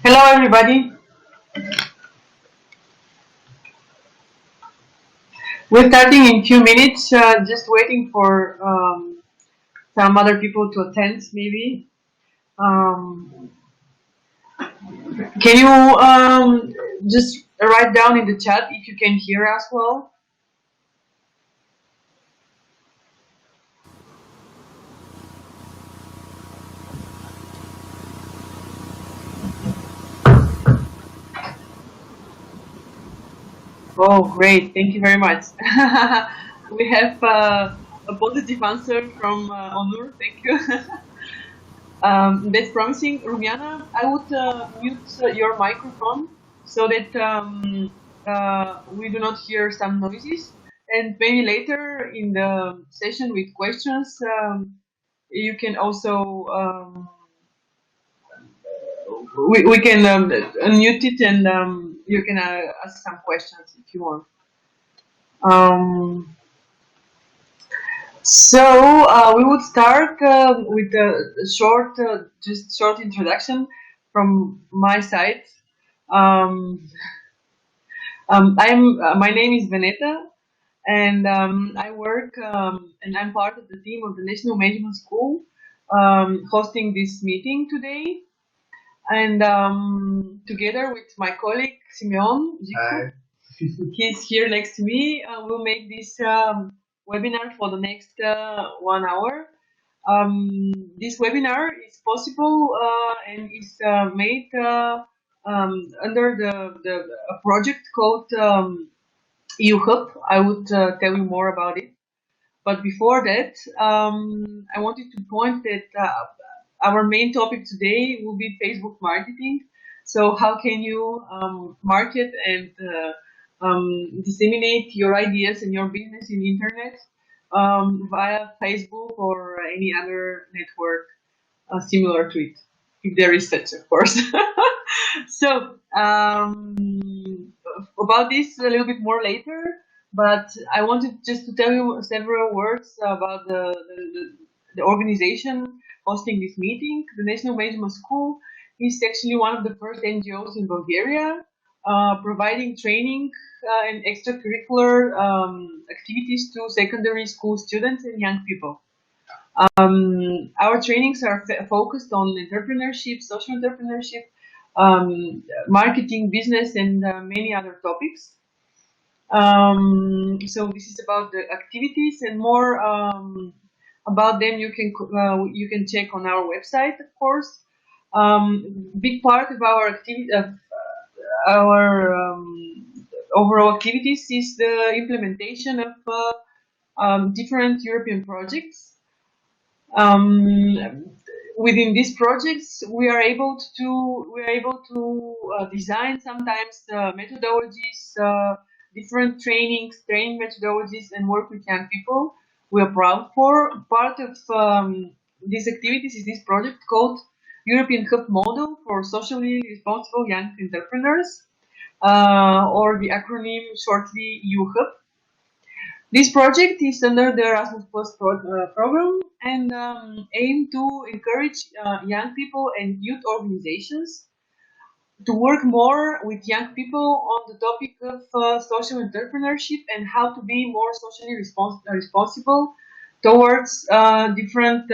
Hello, everybody. We're starting in few minutes. Just waiting for some other people to attend, maybe. Um, can you just write down in the chat if you can hear us well? Oh, great! Thank you very much. We have a positive answer from Onur. Thank you. That's promising. Rumiana, I would mute your microphone so that we do not hear some noises. And maybe later in the session with questions, you can also, we can unmute it and you can ask some questions if you want. We would start with a short, just short introduction from my side. My name is Veneta, and I work and I'm part of the team of the National Management School, hosting this meeting today. And together with my colleague Simeon, he's here next to me. We'll make this webinar for the next 1 hour. This webinar is possible and is made under a project called EU HUB. I would tell you more about it. But before that, I wanted to point that our main topic today will be Facebook marketing. So how can you market and disseminate your ideas and your business in the internet via Facebook or any other network similar to it, if there is such, of course. So about this a little bit more later, but I wanted just to tell you several words about the organization hosting this meeting. The National Management School is actually one of the first NGOs in Bulgaria, providing training and extracurricular activities to secondary school students and young people. Our trainings are focused on entrepreneurship, social entrepreneurship, marketing, business, and many other topics. So this is about the activities, and more about them you can check on our website, of course. Big part of our activity of our overall activities is the implementation of different European projects. Within these projects, we are able to design sometimes methodologies, different training methodologies, and work with young people. We are proud for. Part of these activities is this project called European HUB Model for Socially Responsible Young Entrepreneurs, or the acronym shortly EU HUB. This project is under the Erasmus Plus program and aim to encourage young people and youth organizations to work more with young people on the topic of social entrepreneurship and how to be more socially responsible towards different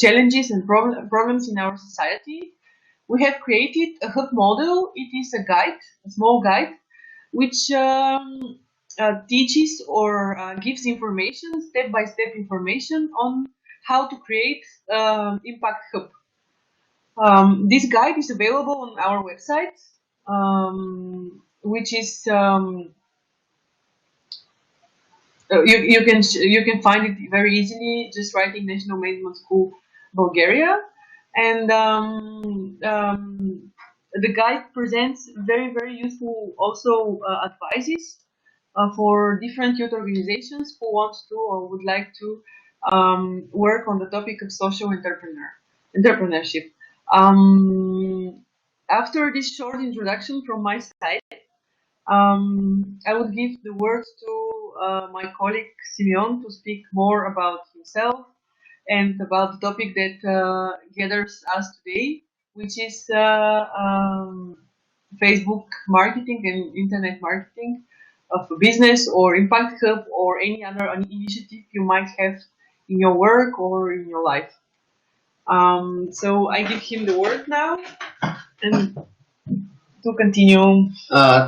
challenges and problems in our society. We have created a HUB model. It is a guide, a small guide, which teaches or gives information, step-by-step information on how to create Impact Hub. This guide is available on our website, which is you can find it very easily just writing National Management School Bulgaria, and the guide presents very useful also advices for different youth organizations who want to or would like to work on the topic of social entrepreneurship. After this short introduction from my side, I would give the word to my colleague Simeon to speak more about himself and about the topic that gathers us today. which is Facebook marketing and internet marketing of a business or Impact Hub or any other initiative you might have in your work or in your life. So I give him the word now and to continue.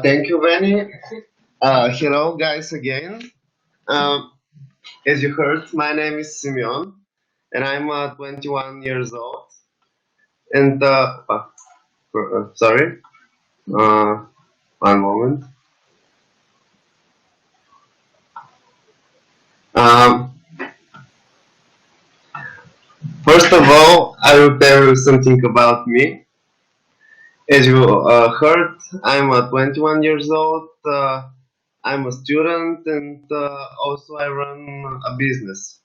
Thank you, Benny. Hello, guys, again. Um, as you heard, my name is Simeon, and I'm 21 years old. And sorry, one moment. Um, First of all, I will tell you something about me. As you heard, I'm 21 years old. I'm a student, and also I run a business.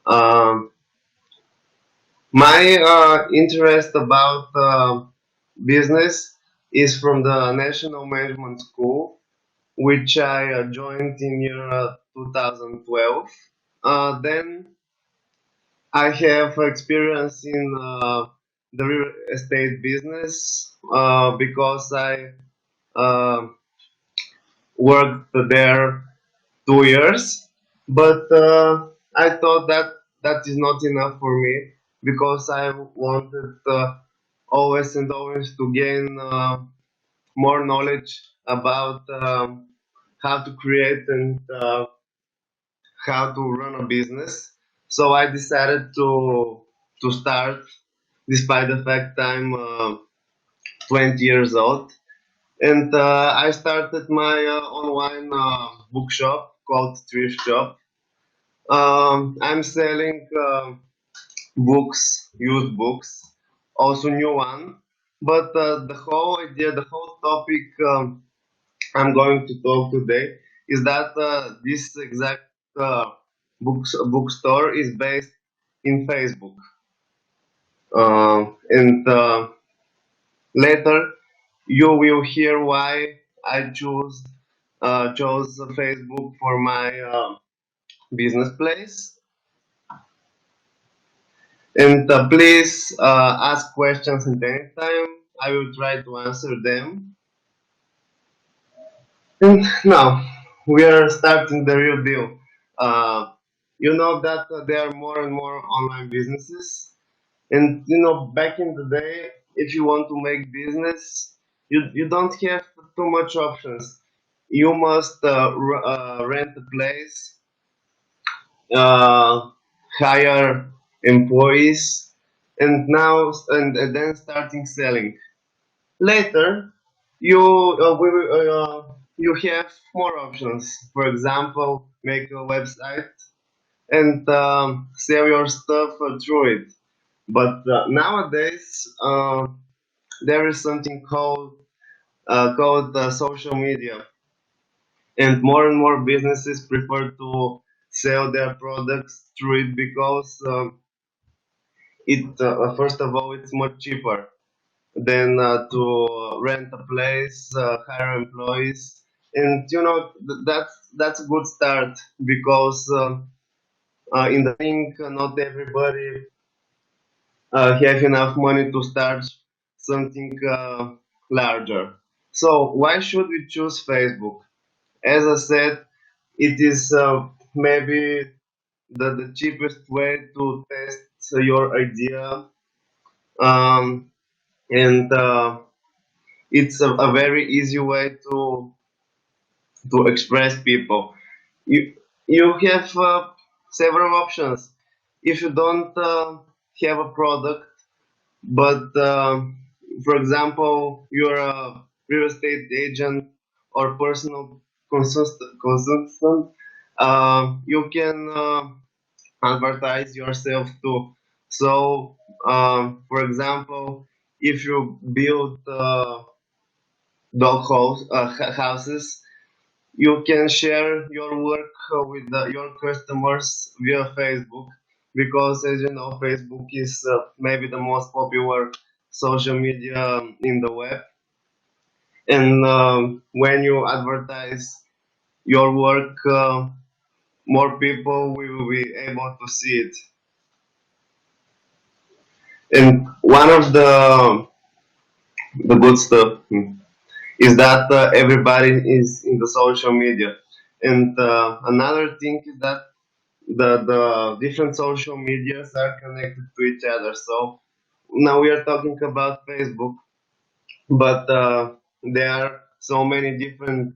Um, My interest about business is from the National Management School, which I joined in year 2012. Then I have experience in the real estate business because I uh, worked there 2 years, but I thought that that is not enough for me because I wanted always and always to gain more knowledge about how to create and how to run a business. So I decided to start, despite the fact I'm 20 years old, and I started my online bookshop called Thrift Shop. I'm selling books, used books, also new one. But the whole idea, the whole topic I'm going to talk today is that this exact bookstore is based in Facebook. And later you will hear why I chose Facebook for my business place. And please ask questions at any time. I will try to answer them. And now we are starting the real deal. Uh, you know that there are more and more online businesses, and you know back in the day, if you want to make business, you don't have too much options. You must rent a place, uh, hire employees, and then starting selling. Later, you have more options. For example, make a website and sell your stuff through it. But nowadays, there is something called social media, and more businesses prefer to sell their products through it because it first of all it's much cheaper than to rent a place, hire employees, and you know that's a good start because in the thing not everybody have enough money to start something larger. So why should we choose Facebook? As I said, it is maybe the cheapest way to test your idea, um, and it's a very easy way to express people. You have several options. If you don't have a product, but for example, you're a real estate agent or personal consultant, you can advertise yourself too. So, for example, if you build houses, you can share your work with your customers via Facebook because, as you know, Facebook is maybe the most popular social media in the web. And when you advertise your work, more people will be able to see it. And one of the good stuff is that everybody is in the social media. And another thing is that the different social medias are connected to each other. So now we are talking about Facebook, but there are so many different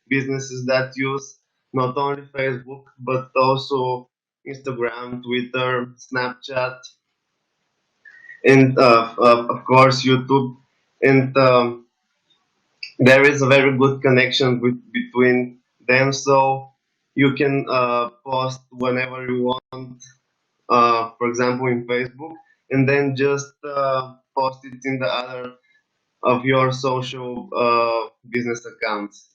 businesses that use not only Facebook but also Instagram, Twitter, Snapchat, and of course YouTube. And there is a very good connection between them, so you can post whenever you want, for example in Facebook, and then just post it in the other of your social business accounts.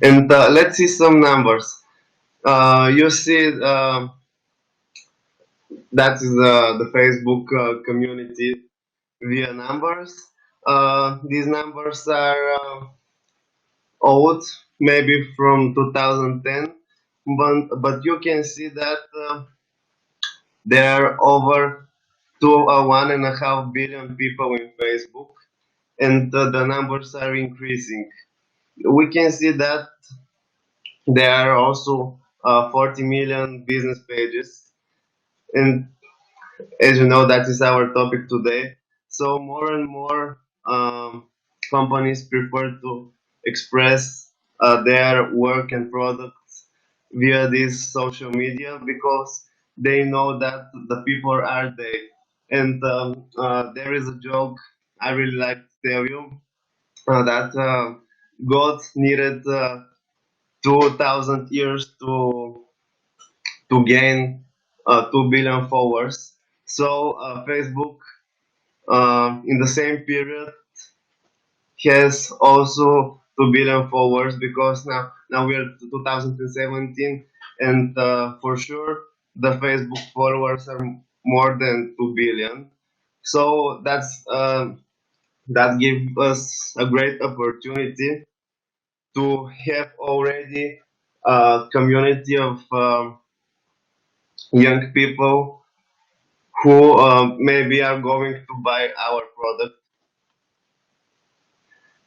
And let's see some numbers. You see that is the Facebook community via numbers. These numbers are old, maybe from 2010, but you can see that there are over 1.5 billion people in Facebook, and the numbers are increasing. We can see that there are also 40 million business pages, and as you know, that is our topic today. So more and more companies prefer to express their work and products via this social media because they know that the people are there. And there is a joke I really like to tell you that God needed 2,000 years to gain 2 billion followers. So Facebook, in the same period, has also 2 billion followers because now we are 2017, and for sure the Facebook followers are more than 2 billion. So that gives us a great opportunity to have already a community of young people who maybe are going to buy our product.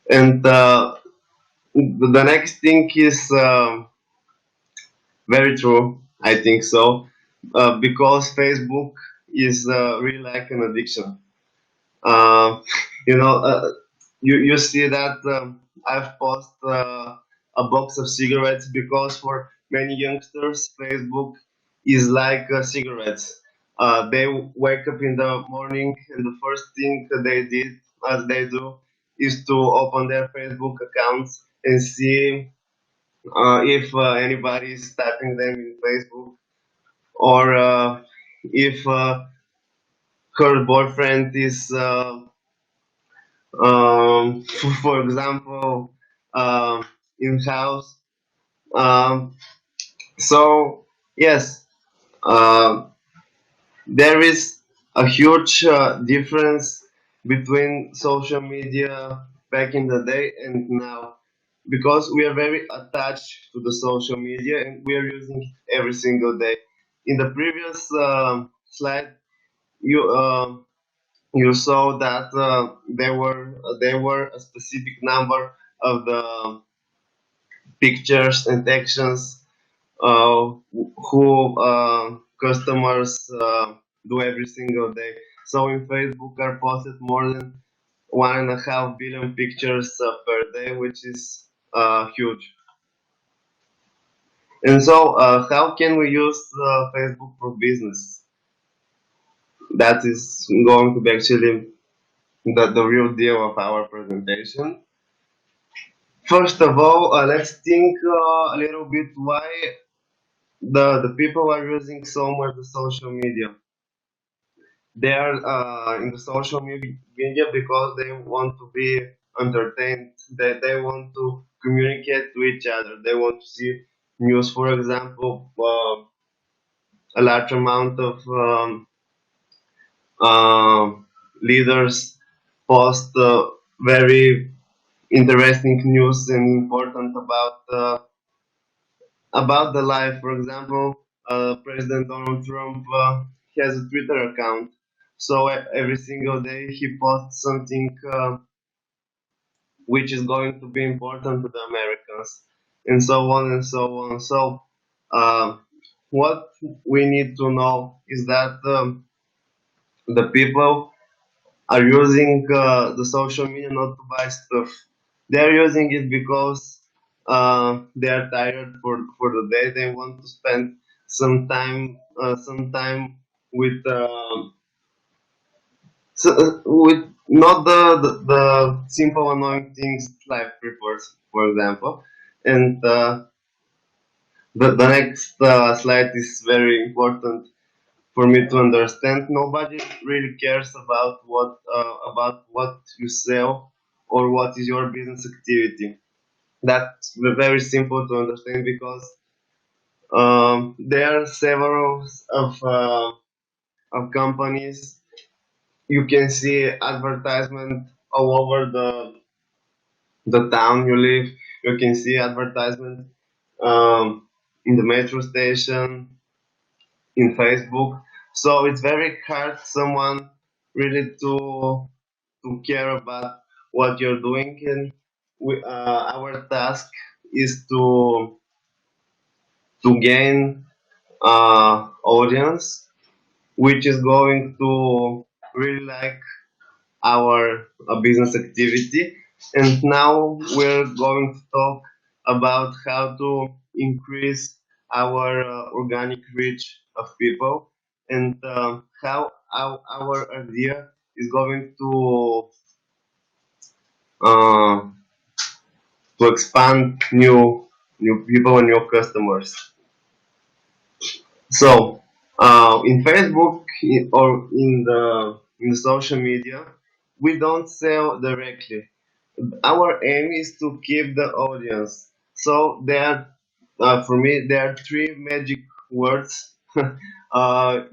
And the next thing is very true. I think so, because Facebook is really like an addiction. Uh, you know, you see that I've posted a box of cigarettes because for many youngsters, Facebook is like cigarettes. They wake up in the morning, and the first thing that they do, is to open their Facebook accounts and see if anybody is typing them in Facebook, or if her boyfriend is, for example, in house. Um, so yes, uh, there is a huge difference between social media back in the day and now, because we are very attached to the social media and we are using it every single day. In the previous slide, you you saw that there were a specific number of the pictures and actions who customers do every single day. So in Facebook are posted more than 1.5 billion pictures per day, which is huge. And so, how can we use Facebook for business? That is going to be actually the real deal of our presentation. First of all, let's think a little bit why the people are using so much the social media. They are in the social media because they want to be entertained. They want to communicate to each other. They want to see news, for example. A large amount of uh, leaders post very interesting news and important about the life. For example, President Donald Trump has a Twitter account, so every single day he posts something which is going to be important to the Americans, and so on and so on. So, what we need to know is that the people are using the social media not to buy stuff. They are using it because they are tired for the day. They want to spend some time with with not the simple annoying things life prefers, for example. And the next slide is very important for me to understand. Nobody really cares about what you sell or what is your business activity. That's very simple to understand because there are several of companies. You can see advertisement all over the town you live. You can see advertisement in the metro station, in Facebook. So it's very hard someone really to care about what you're doing, and our task is to gain audience which is going to really like our business activity. And now we're going to talk about how to increase our organic reach of people, and how our idea is going uh, to expand new people and new customers. So in Facebook or in the social media, we don't sell directly. Our aim is to keep the audience. So for me, there are three magic words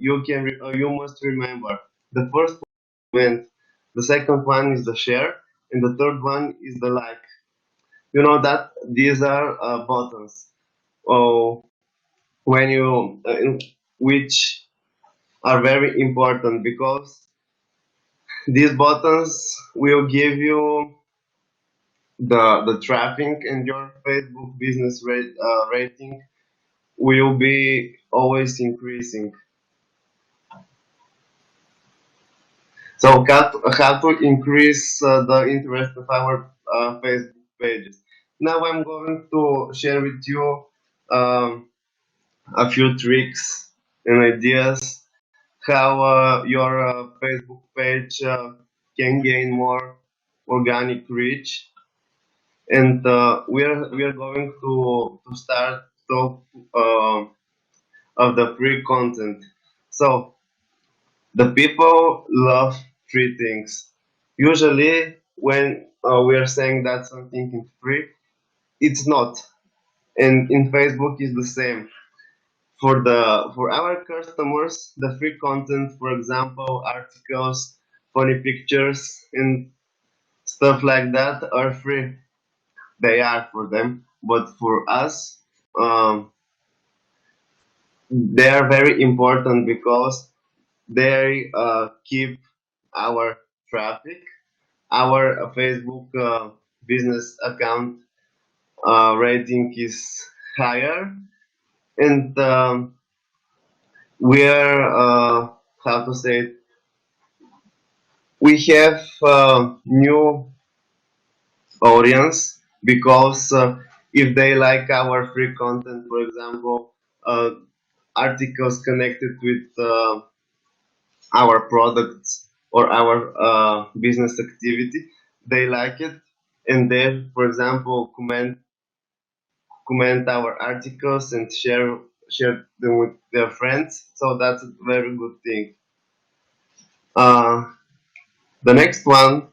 you must remember. The first one, the second one is the share, and the third one is the like. You know that these are buttons. Oh, when you which are very important because these buttons will give you the traffic, and your Facebook business rating will be always increasing. So how to increase the interest of our Facebook pages. Now I'm going to share with you um, a few tricks and ideas how your Facebook page can gain more organic reach. And we are going to start talk uh, of the free content. So the people love free things. Usually, when we are saying that something is free, it's not. And in Facebook is the same. For our customers, the free content, for example, articles, funny pictures, and stuff like that are free. They are for them, but for us, um, they are very important because they keep our traffic. Our Facebook business account rating is higher, and we are how to say it, we have new audience because if they like our free content, for example, uh, articles connected with our products or our business activity, they like it, and they, for example, comment our articles and share them with their friends. So that's a very good thing. Uh, the next one,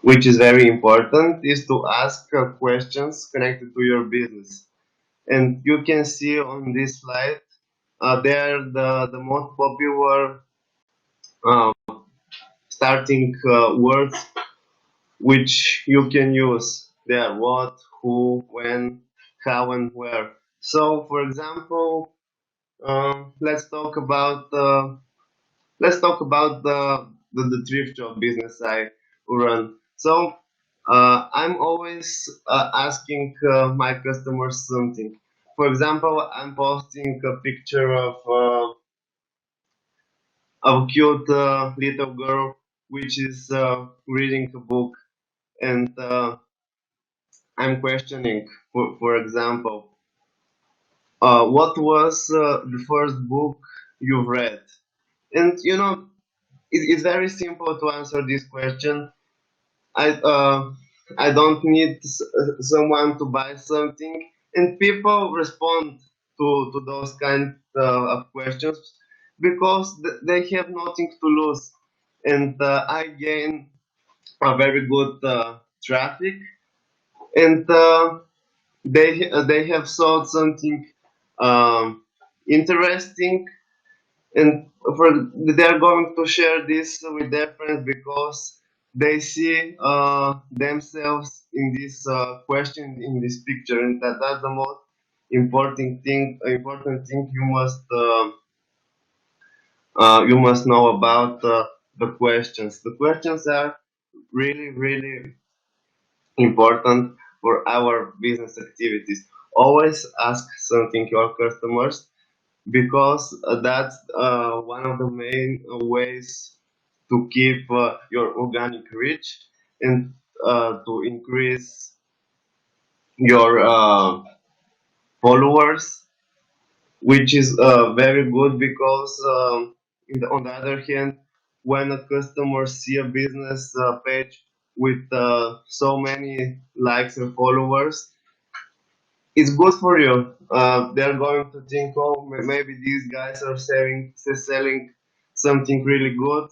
which is very important, is to ask questions connected to your business. And you can see on this slide, they are the most popular uh, starting words which you can use. They are what, who, when, how, and where. So, for example, let's talk about let's talk about the thrift shop business I run. So I'm always asking my customers something. For example, I'm posting a picture of a cute little girl which is reading a book, and I'm questioning, for example, what was the first book you've read? And it's very simple to answer this question. I don't need someone to buy something, and people respond to those kind of questions because they have nothing to lose, and I gain a very good traffic, and they have sold something um, interesting, and they're going to share this with their friends because they see themselves in this question, in this picture, and that's the most important thing you must know about the questions. The questions are really, really important for our business activities. Always ask something your customers because that's one of the main ways to keep your organic reach, and to increase your followers, which is very good because on the other hand, when a customer see a business page with so many likes and followers, it's good for you. They're going to think, oh, maybe these guys are selling something really good.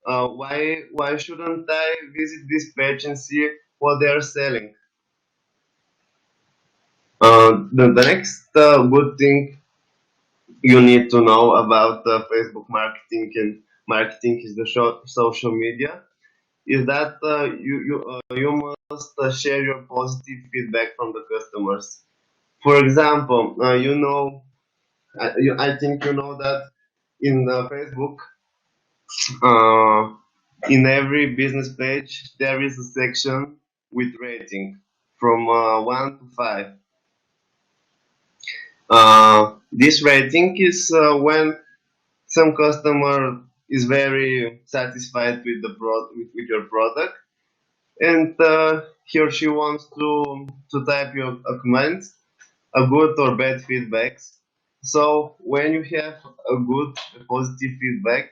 Why shouldn't I visit this page and see what they are selling? The next good thing you need to know about Facebook marketing and marketing is the social media is that you must share your positive feedback from the customers. For example, I think you know that in Facebook, uh, in every business page, there is a section with rating from 1 to 5. This rating is when some customer is very satisfied with with your product, and he or she wants to type your comment, a good or bad feedbacks. So when you have a good, a positive feedback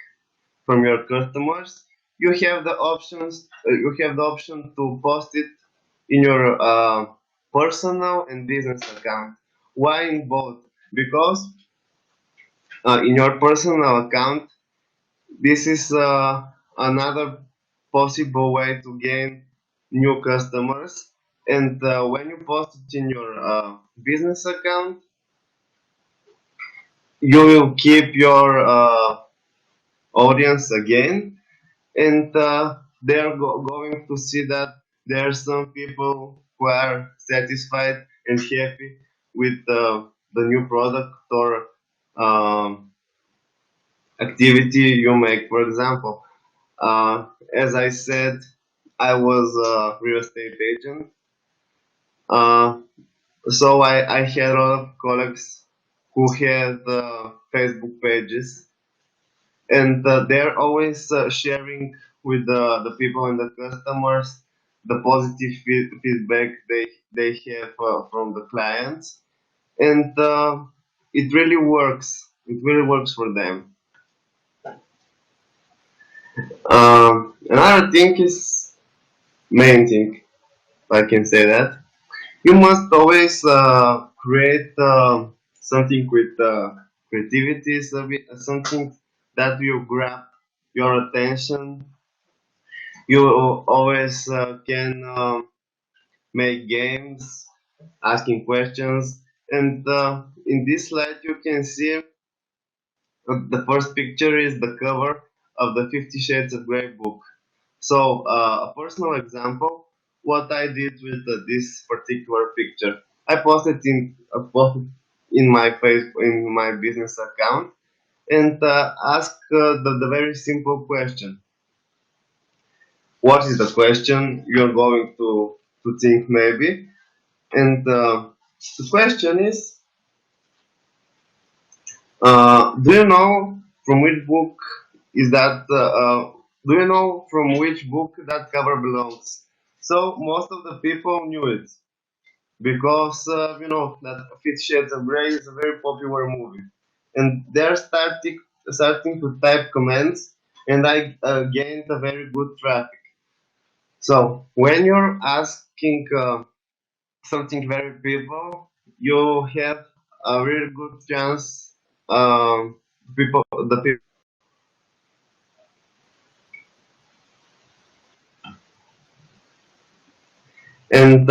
from your customers, you have the options. You have the option to post it in your personal and business account. Why in both? Because in your personal account, this is another possible way to gain new customers. And when you post it in your business account, you will keep your audience again, and they're going to see that there are some people who are satisfied and happy with the new product or um, activity you make. For example, as I said, I was a real estate agent, uh, so I had a lot of colleagues who had Facebook pages, and they're always sharing with the people and the customers the positive feedback they have from the clients, and it really works. It really works for them. Another thing is main thing, if I can say that. You must always create something with creativity, something that will grab your attention. You always can make games, asking questions, and in this slide you can see the first picture is the cover of the 50 Shades of Grey book. So, a personal example, what I did with this particular picture, I posted in my business account, and ask the very simple question. What is the question you're going to think maybe? And the question is, do you know from which book is that? Do you know from which book that cover belongs? So most of the people knew it because you know that Fifty Shades of Grey is a very popular movie, and they're starting to type comments, and I gained a very good traffic. So when you're asking something very people, you have a really good chance. The people, and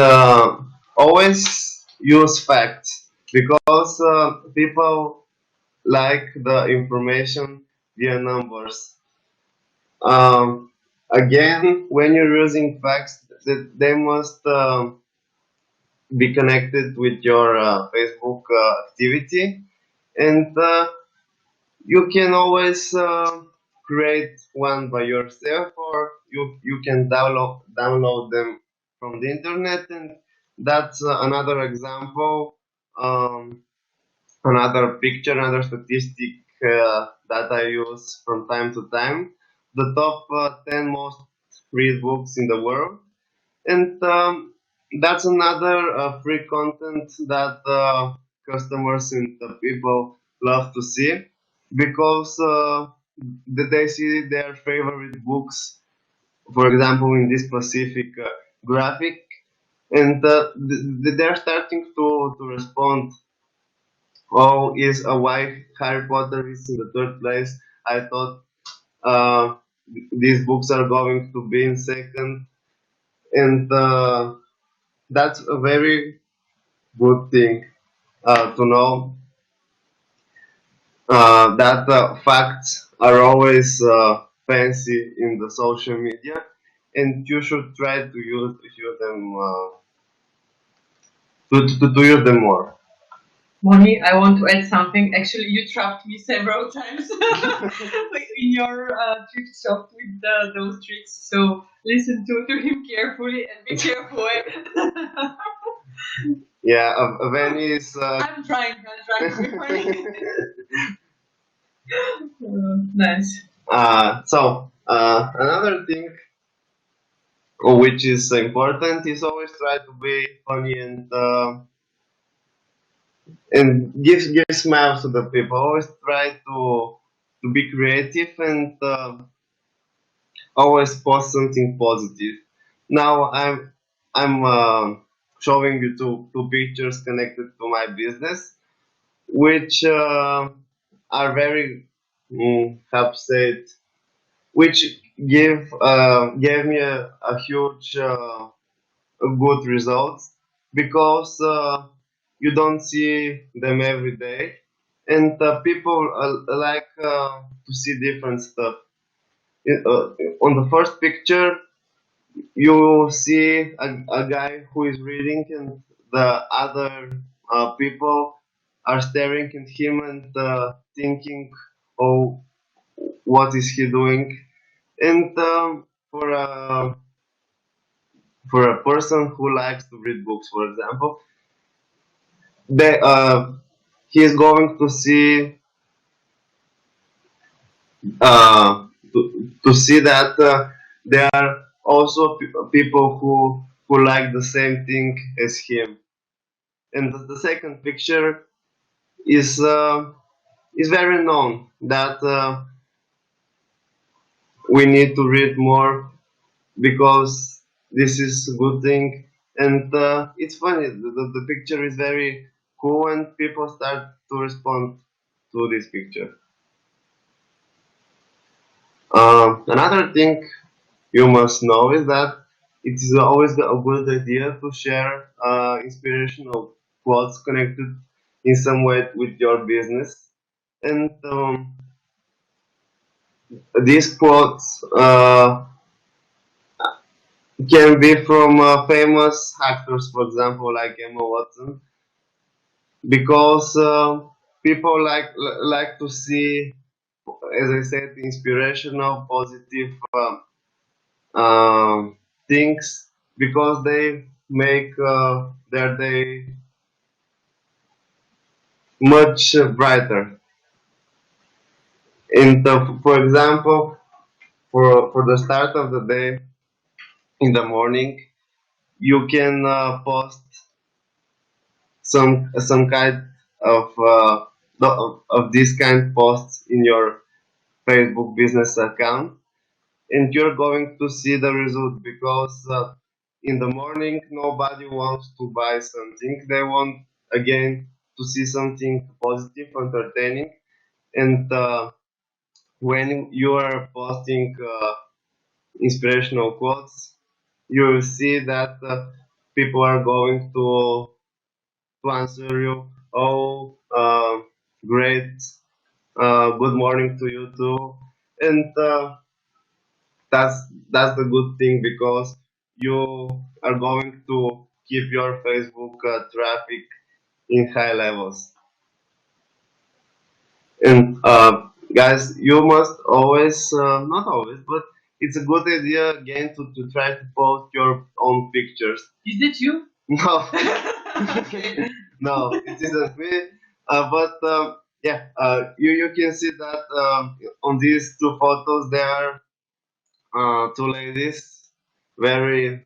always use facts because people like the information via numbers. Um, Again, when you're using facts, they must be connected with your Facebook activity, and you can always create one by yourself, or you can download them from the internet, and that's another example, um, another picture, another statistic that I use from time to time. The top 10 most read books in the world, and that's another free content that customers and the people love to see because they see their favorite books, for example, in this specific graphic, and they're starting to respond. Oh, is why Harry Potter is in the third place? I thought uh, these books are going to be in second, and that's a very good thing to know that facts are always fancy in the social media, and you should try to use them to use them more. Moni, I want to add something. Actually, you trapped me several times like in your trick shop with those tricks. So listen to him carefully and be careful. Yeah, Venice. I'm trying to be funny. Nice. So another thing which is important is always try to be funny and give smiles to the people. Always try to be creative and always post something positive. Now I'm showing you two pictures connected to my business, which are very how to say it, which gave me a huge good results because you don't see them every day, and people like to see different stuff. On the first picture, you see a guy who is reading, and the other people are staring at him and thinking, "Oh, what is he doing?" And for a person who likes to read books, for example, they he is going to see to see that there are also people who like the same thing as him. And the second picture is very known that we need to read more because this is a good thing, and it's funny. The picture is very cool, and people start to respond to this picture. Another thing you must know is that it is always a good idea to share inspirational quotes connected in some way with your business. And these quotes can be from famous actors, for example, like Emma Watson, because people like to see as I said, inspirational, positive things, because they make their day much brighter. For example, for the start of the day in the morning, you can post some kind of this kind posts in your Facebook business account, and you're going to see the result, because in the morning nobody wants to buy something. They want, again, to see something positive, entertaining. And when you are posting inspirational quotes, you will see that people are going to answer you, oh, great, good morning to you too. And that's that's the good thing, because you are going to keep your Facebook traffic in high levels. And guys, you must always, not always, but it's a good idea again to try to post your own pictures. Is that you? No, Okay. no, it isn't me. But yeah, you can see that on these two photos there are two ladies, very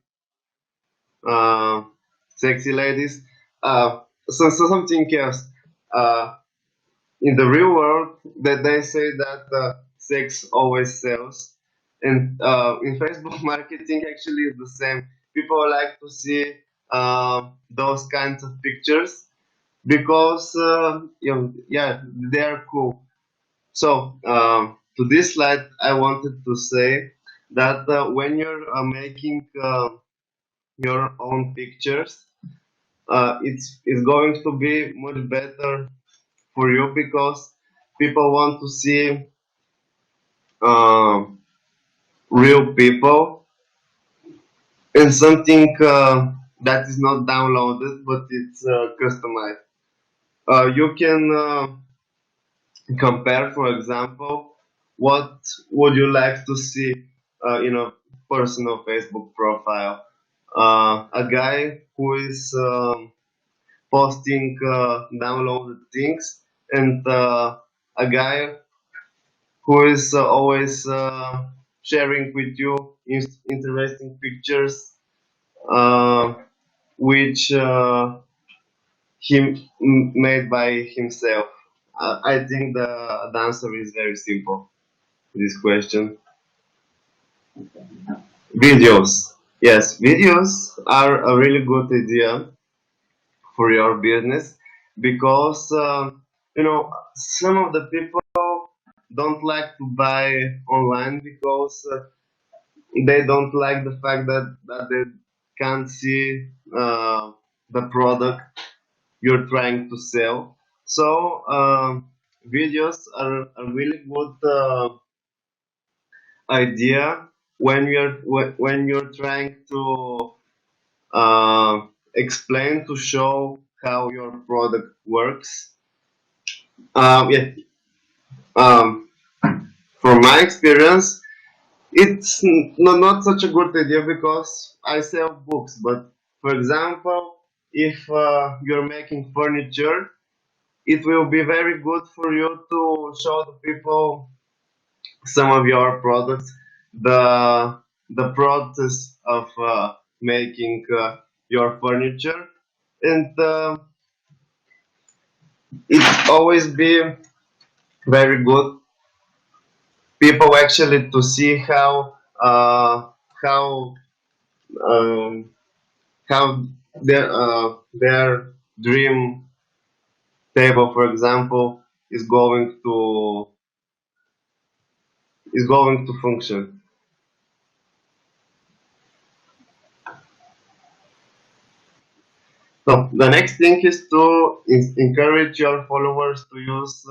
uh, sexy ladies. So something else. Uh, in the real world, that they say that sex always sells, and in Facebook marketing, actually, it's the same. People like to see those kinds of pictures, because yeah, they are cool. So to this slide, I wanted to say that when you're making your own pictures, it's going to be much better for you, because people want to see uh, real people, and something that is not downloaded but it's customized. You can compare, for example, what would you like to see in a personal Facebook profile. A guy who is posting downloaded things, and a guy who is always sharing with you interesting pictures, uh, which he made by himself. I think the answer is very simple to this question. Videos. Yes, videos are a really good idea for your business, because some of the people don't like to buy online, because they don't like the fact that they can't see the product you're trying to sell. So videos are a really good idea when you're trying to explain, to show how your product works. Yeah. Um, from my experience, it's not such a good idea, because I sell books. But for example, if you're making furniture, it will be very good for you to show the people some of your products, the process of making your furniture, and it always be very good people actually to see how um, how their dream table, for example, is going to function. So the next thing is to encourage your followers to use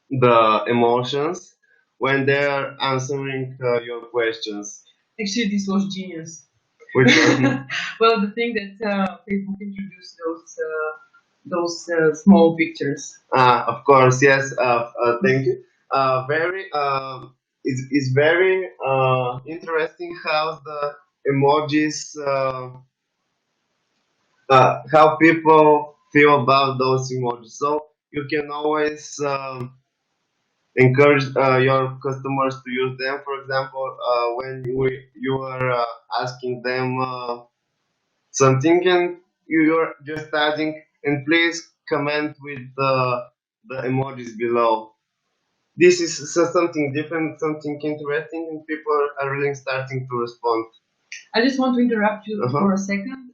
the emotions when they are answering your questions. Actually, this was genius. Which one? Well, the thing that Facebook introduced those small pictures. Of course, yes. Thank you. very it's very interesting how the emojis how people feel about those emojis. So you can always encourage your customers to use them. For example, when you are asking them something and you're just adding, and please comment with the emojis below. This is something different, something interesting, and people are really starting to respond. I just want to interrupt you for a second.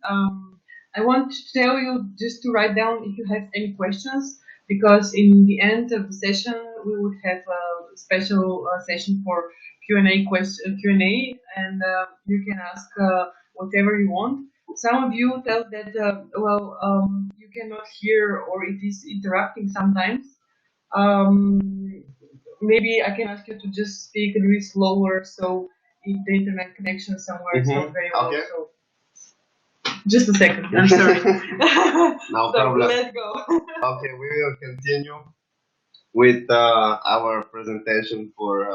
I want to tell you just to write down if you have any questions, because in the end of the session we would have a special session for Q&A Q&A, and you can ask whatever you want. Some of you tell that you cannot hear or it is interrupting sometimes. Maybe I can ask you to just speak a little bit slower, so if the internet connection somewhere is not very well. Okay. So just a second, I'm sorry. No so problem. let's go. Okay, we will continue with our presentation for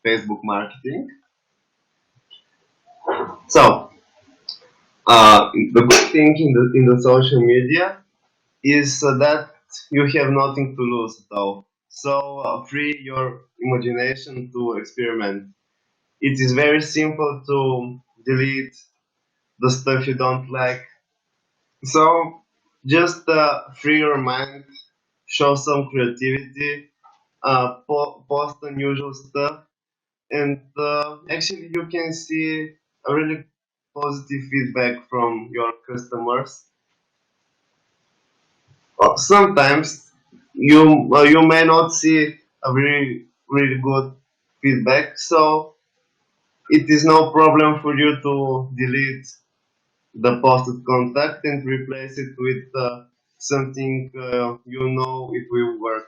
Facebook marketing. So, the good thing in the social media is that you have nothing to lose at all. So free your imagination to experiment. It is very simple to delete the stuff you don't like. So just free your mind, show some creativity, post unusual stuff, and actually you can see a really positive feedback from your customers. Sometimes you may not see a really good feedback, so it is no problem for you to delete the posted contact and replace it with something you know it will work.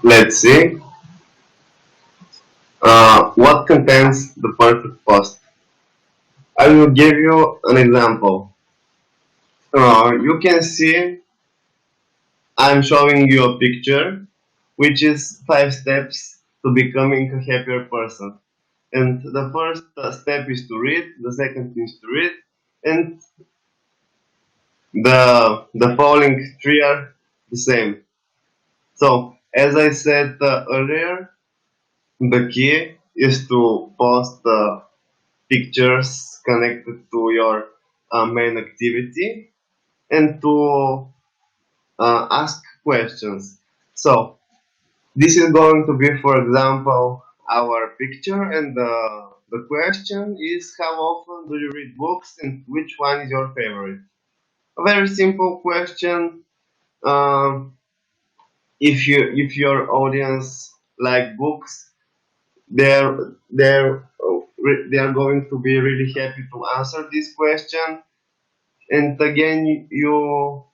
Let's see what contains the perfect post. I will give you an example. You can see I'm showing you a picture which is 5 steps to becoming a happier person. And the first step is to read, the second is to read, and the following 3 are the same. So, as I said earlier, the key is to post pictures connected to your main activity and to ask questions. So, this is going to be, for example, our picture, and the question is how often do you read books and which one is your favorite? A very simple question. Um, if your audience like books, they are going to be really happy to answer this question. And again, you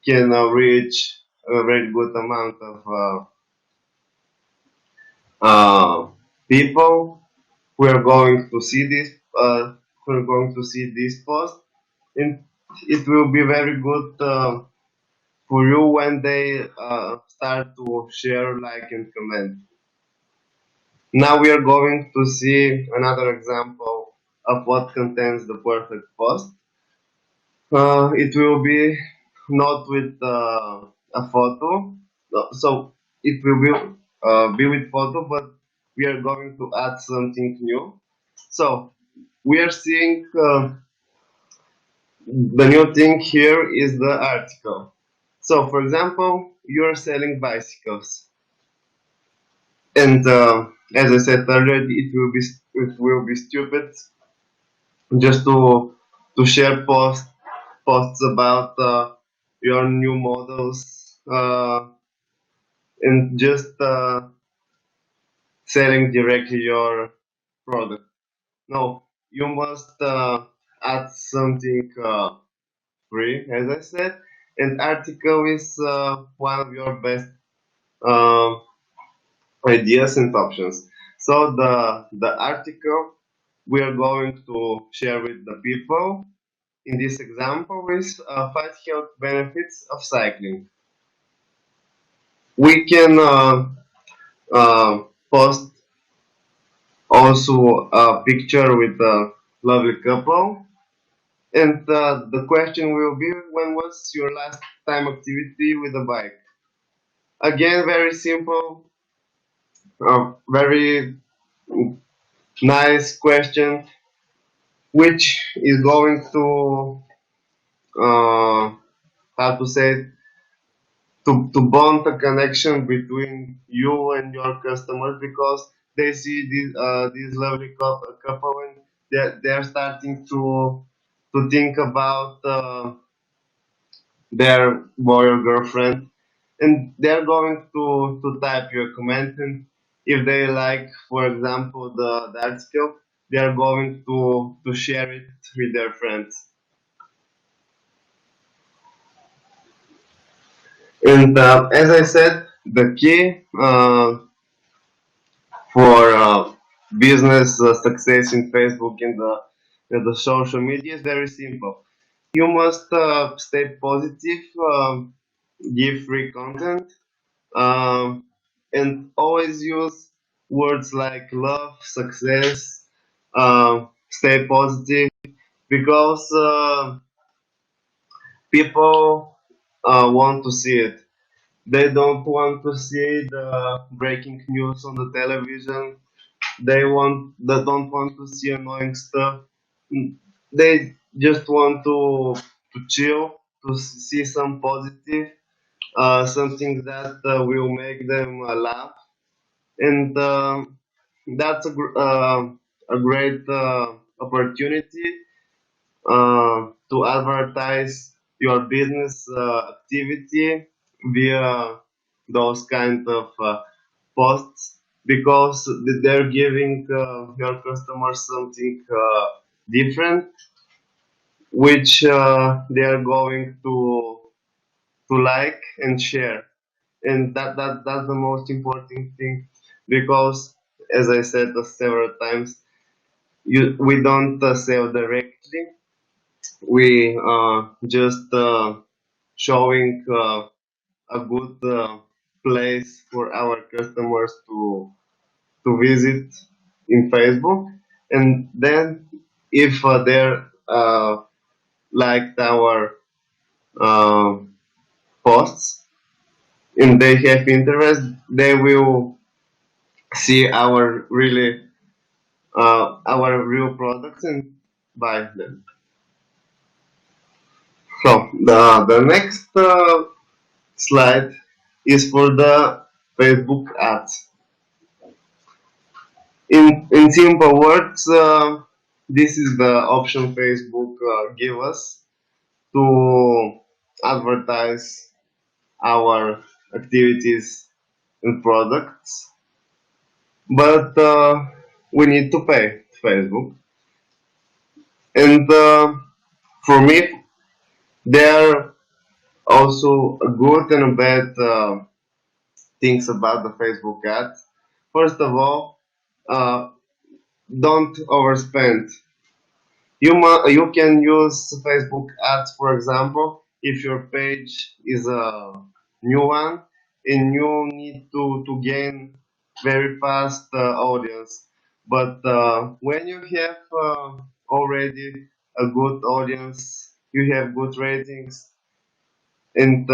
can reach a very good amount of people who are going to see this post, and it will be very good for you when they start to share, like, and comment. Now we are going to see another example of what contains the perfect post. It will be not with a photo, so it will be with photo, but we are going to add something new. So we are seeing the new thing here is the article. So for example, you are selling bicycles, and as I said earlier, it will be stupid just to share posts about your new models and just selling directly your product. No, you must add something free, as I said, and article is one of your best uh, ideas and options. So the article we are going to share with the people, in this example is 5 health benefits of cycling. We can post also a picture with a lovely couple. And the question will be, when was your last time activity with a bike? Again, very simple, very nice question, which is going to, how to say it, to bond a connection between you and your customers, because they see this lovely couple, and they're starting to think about their boy or girlfriend, and they're going to type your comment, and if they like, for example, the article, they are going to share it with their friends. And as I said, the key for business success in Facebook and the social media is very simple. You must stay positive, give free content, and always use words like love, success, stay positive, because people want to see it. They don't want to see the breaking news on the television. They don't want to see annoying stuff. They just want to chill, to see some positive, something that will make them laugh, and that's a great opportunity to advertise your business activity via those kind of posts, because they're giving your customers something different, which they are going to like and share, and that's the most important thing, because as I said several times, we don't sell directly. We just showing a good place for our customers to visit in Facebook, and then if they're liked our uh, posts and they have interest, they will see our real products and buy them. So the next slide is for the Facebook ads. In simple words, this is the option Facebook give us to advertise our activities and products, but we need to pay Facebook. And for me, there are also a good and a bad things about the Facebook ads. First of all, uh, don't overspend. You can use Facebook ads, for example, if your page is a new one and you need to gain very fast audience. But when you have already a good audience, you have good ratings, and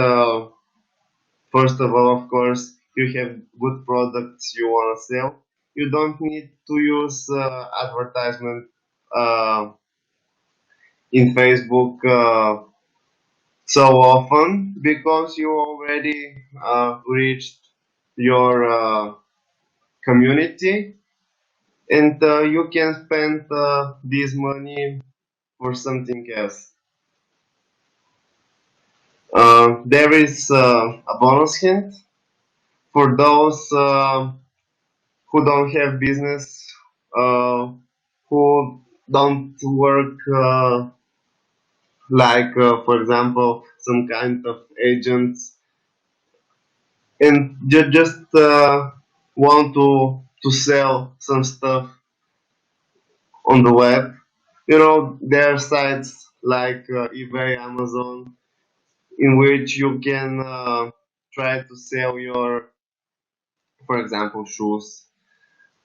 first of all, of course, you have good products you want to sell, you don't need to use advertisement uh, in Facebook so often, because you already reached your community, and you can spend this money for something else. There is a bonus hint for those who don't have business, who don't work like, for example, some kind of agents, and just want to sell some stuff on the web. There are sites like eBay, Amazon, in which you can try to sell your, for example, shoes.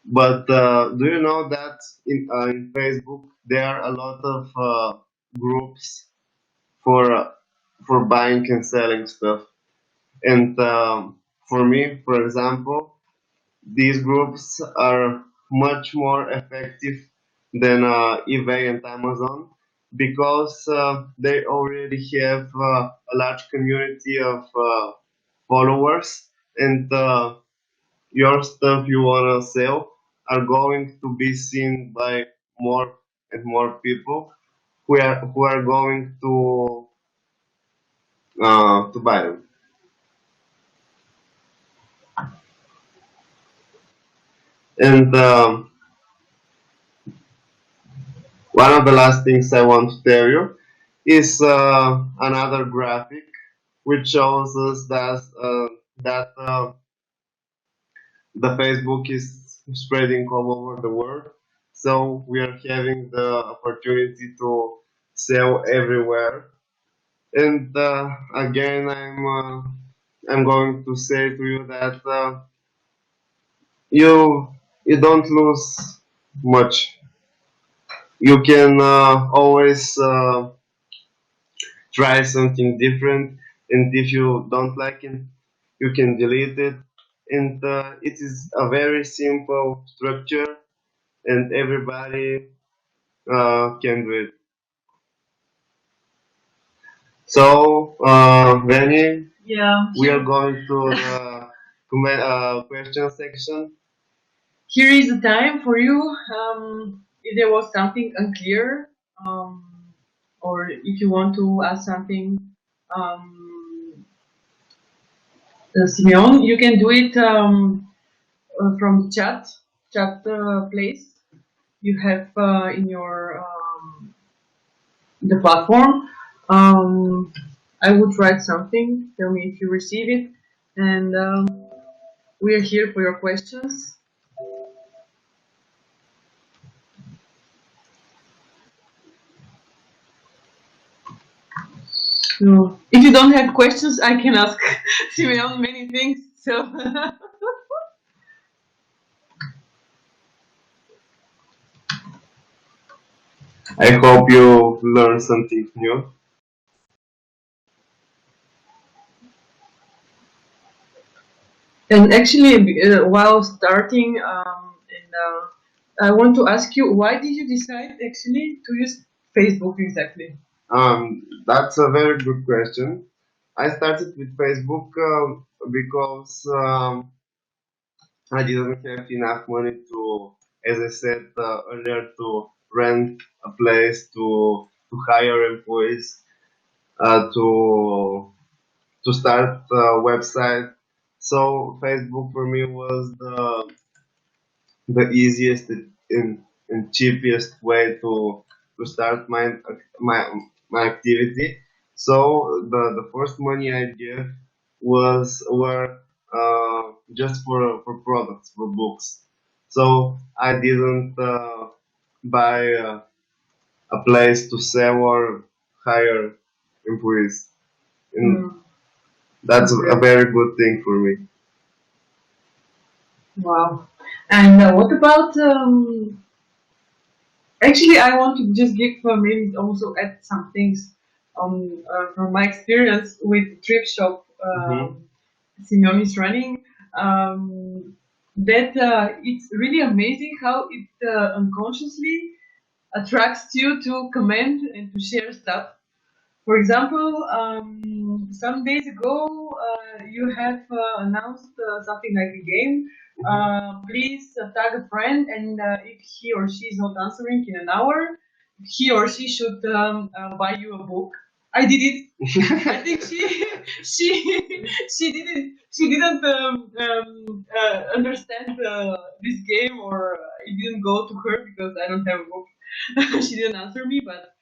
But do you know that in Facebook there are a lot of groups for uh, for buying and selling stuff? And for me, for example, these groups are much more effective than eBay and Amazon because they already have a large community of followers, and your stuff you wanna sell are going to be seen by more and more people who are going to buy them. And one of the last things I want to tell you is another graphic which shows us that the Facebook is spreading all over the world. So we are having the opportunity to sell everywhere. And again, I'm going to say to you that you you don't lose much. You can always try something different, and if you don't like it, you can delete it. And it is a very simple structure, and everybody can do it. So, Benny, Yeah, we are going to the question section. here is the time for you. If there was something unclear, or if you want to ask something, Simeon, you can do it from the chat place you have in your the platform. I would write something. Tell me if you receive it, and we are here for your questions. So if you don't have questions, I can ask Simeon many things. So I hope you learn something new. and actually, while starting, I want to ask you, why did you decide actually to use Facebook exactly? That's a very good question. I started with Facebook because I didn't have enough money to, as I said earlier, to rent a place, to hire employees, to start a website. So Facebook for me was the easiest and cheapest way to start my my activity. So the first money I gave were just for products, for books. So I didn't buy a place to sell or hire employees, and that's a very good thing for me. Wow. And what about actually, I want to just give maybe also add some things from my experience with Trip Shop Simeon is running. That it's really amazing how it unconsciously attracts you to comment and to share stuff. For example, some days ago, you have announced something like a game. Please tag a friend, and if he or she is not answering in an hour, he or she should buy you a book. I did it. I think she didn't understand this game, or it didn't go to her because I don't have a book. She didn't answer me, but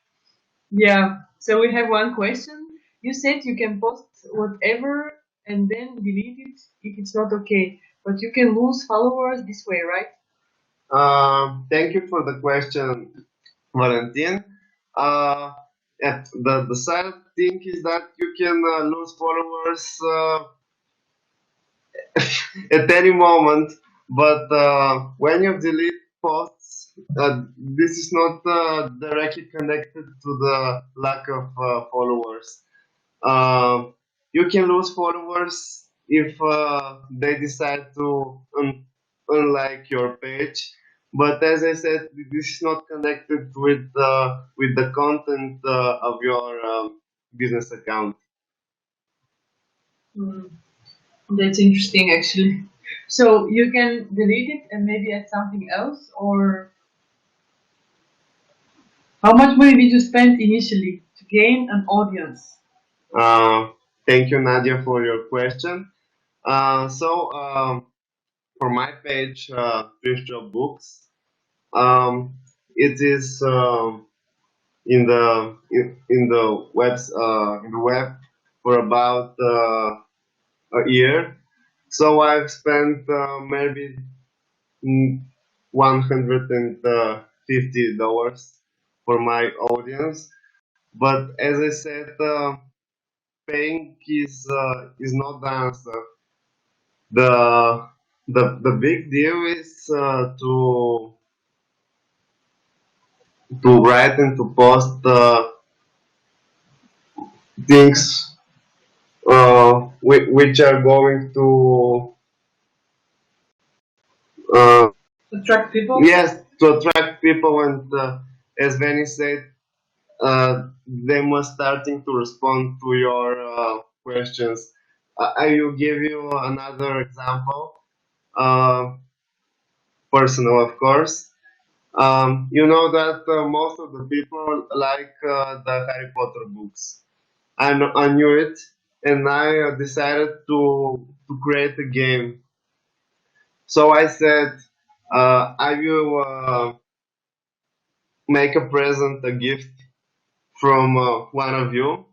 yeah, so we have one question. You said you can post whatever and then delete it if it's not okay, but you can lose followers this way, right? Thank you for the question, Valentin. Uh, the sad thing is that you can lose followers at any moment, but when you delete posts, this is not directly connected to the lack of followers. You can lose followers if they decide to unlike your page. But as I said, this is not connected with the content of your business account. Mm, that's interesting, actually. So you can delete it and maybe add something else, or how much money did you spend initially to gain an audience? Thank you, Nadia, for your question. For my page, Thrift Job Books, it is in the web for about a year. So I've spent maybe $150 for my audience. But as I said, paying is not the answer. The big deal is to write and to post things which are going to Attract people? yes, to attract people, and as Benny said, they must starting to respond to your questions. I will give you another example, uh, personal, of course. You know that most of the people like the Harry Potter books. I knew it, and I decided to create a game. So I said, I will make a present, a gift from one of you,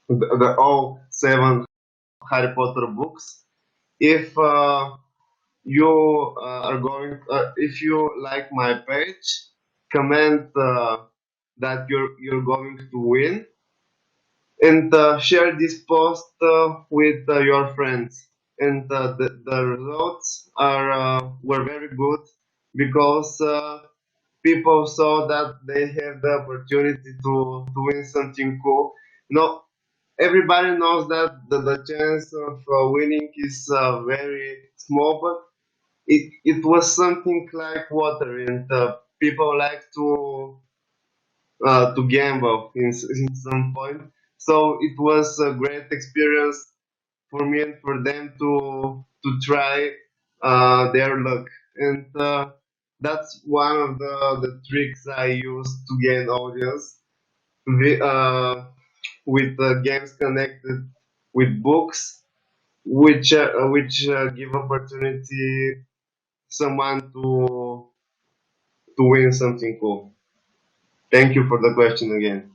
the all 7 Harry Potter books. If you if you like my page, comment that you're going to win, and share this post with your friends. And the results were very good because people saw that they have the opportunity to win something cool. No, everybody knows that the chance of winning is very small, but it was something like water, and people like to gamble in some point. So it was a great experience for me and for them to try their luck, and that's one of the tricks I use to gain audience with, games connected with books, which give opportunity someone to win something cool. Thank you for the question again.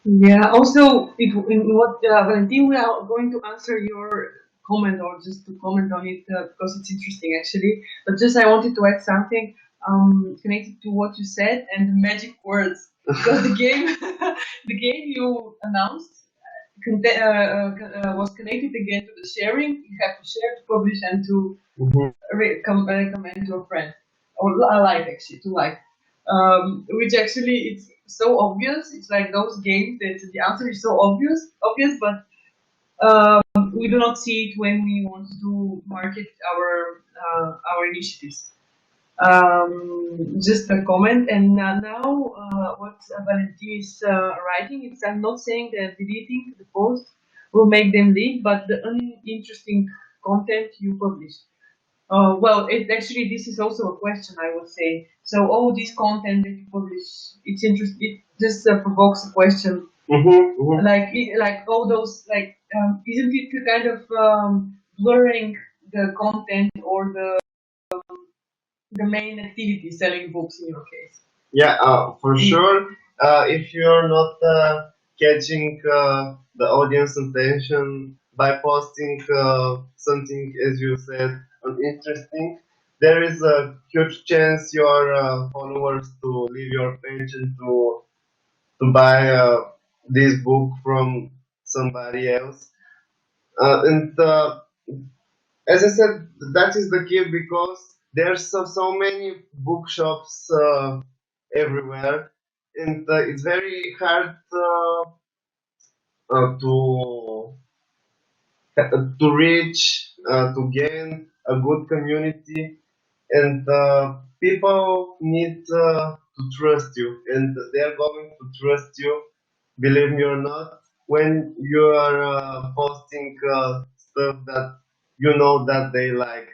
Yeah, also, in what Valentin, we are going to answer your comment, or just to comment on it because it's interesting actually. But just I wanted to add something connected to what you said and the magic words, because the game, the game you announced was connected again to the sharing. You have to share, to publish, and to recommend to a friend, or a like, actually, to like, which actually it's so obvious. It's like those games that the answer is so obvious, but we do not see it when we want to market our initiatives. Just a comment, and now what Valentin is writing is, I'm not saying that deleting the post will make them leave, but the uninteresting content you publish. Well, actually, this is also a question, I would say. So all this content that you publish, it's interesting. It just provokes a question. Like all those, like, isn't it a kind of blurring the content or the main activity, selling books in your case? Yeah, for sure. If you're not catching the audience attention by posting something, as you said, uninteresting, there is a huge chance your followers to leave your page and to buy this book from somebody else. And as I said, that is the key because there's so many bookshops everywhere, and it's very hard to reach, to gain a good community, and people need to trust you, and they are going to trust you, believe me or not, when you are posting stuff that you know that they like.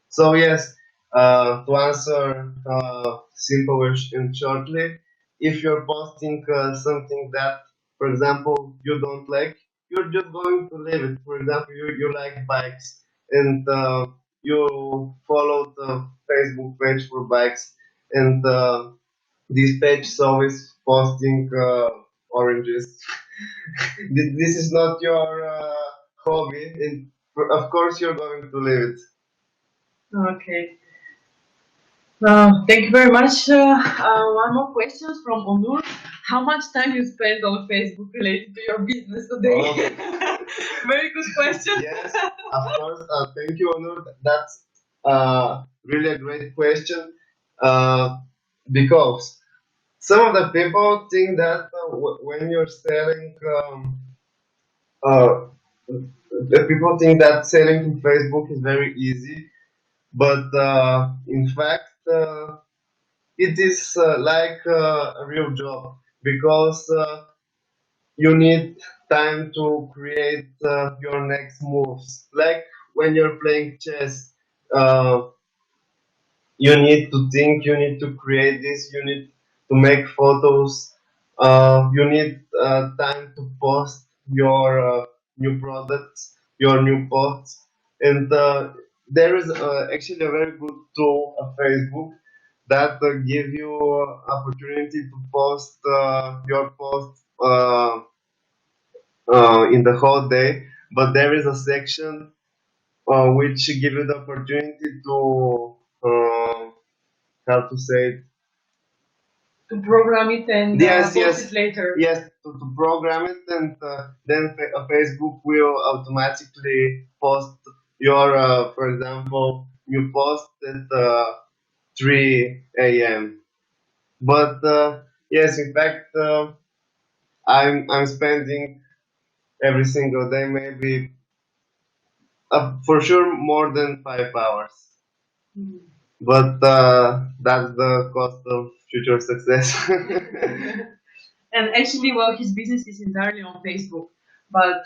So yes, to answer simple and shortly, if you're posting something that, for example, you don't like, you're just going to leave it. For example, you like bikes and you follow the Facebook page for bikes, and this page is always posting oranges. This is not your hobby, and of course you're going to leave it. Okay. Thank you very much. One more question from Onur. How much time you spend on Facebook related to your business today? Oh. Very good question. Yes, of course. Thank you, Onur. That's really a great question because some of the people think that when you're selling, uh, the people think that selling to Facebook is very easy, but in fact, it is like a real job because you need time to create your next moves. Like when you're playing chess, uh, you need to think, you need to create this, you need to make photos, you need time to post your new products, your new posts, and there is actually a very good tool of Facebook that give you opportunity to post your post in the whole day, but there is a section which give you the opportunity to how to say it? To program it and Yes, post it later. yes, to program it, and then Facebook will automatically post your, for example, you post at 3 a.m. But yes, in fact, I'm spending every single day maybe for sure more than 5 hours. Mm. But that's the cost of future success. And actually, well, his business is entirely on Facebook. But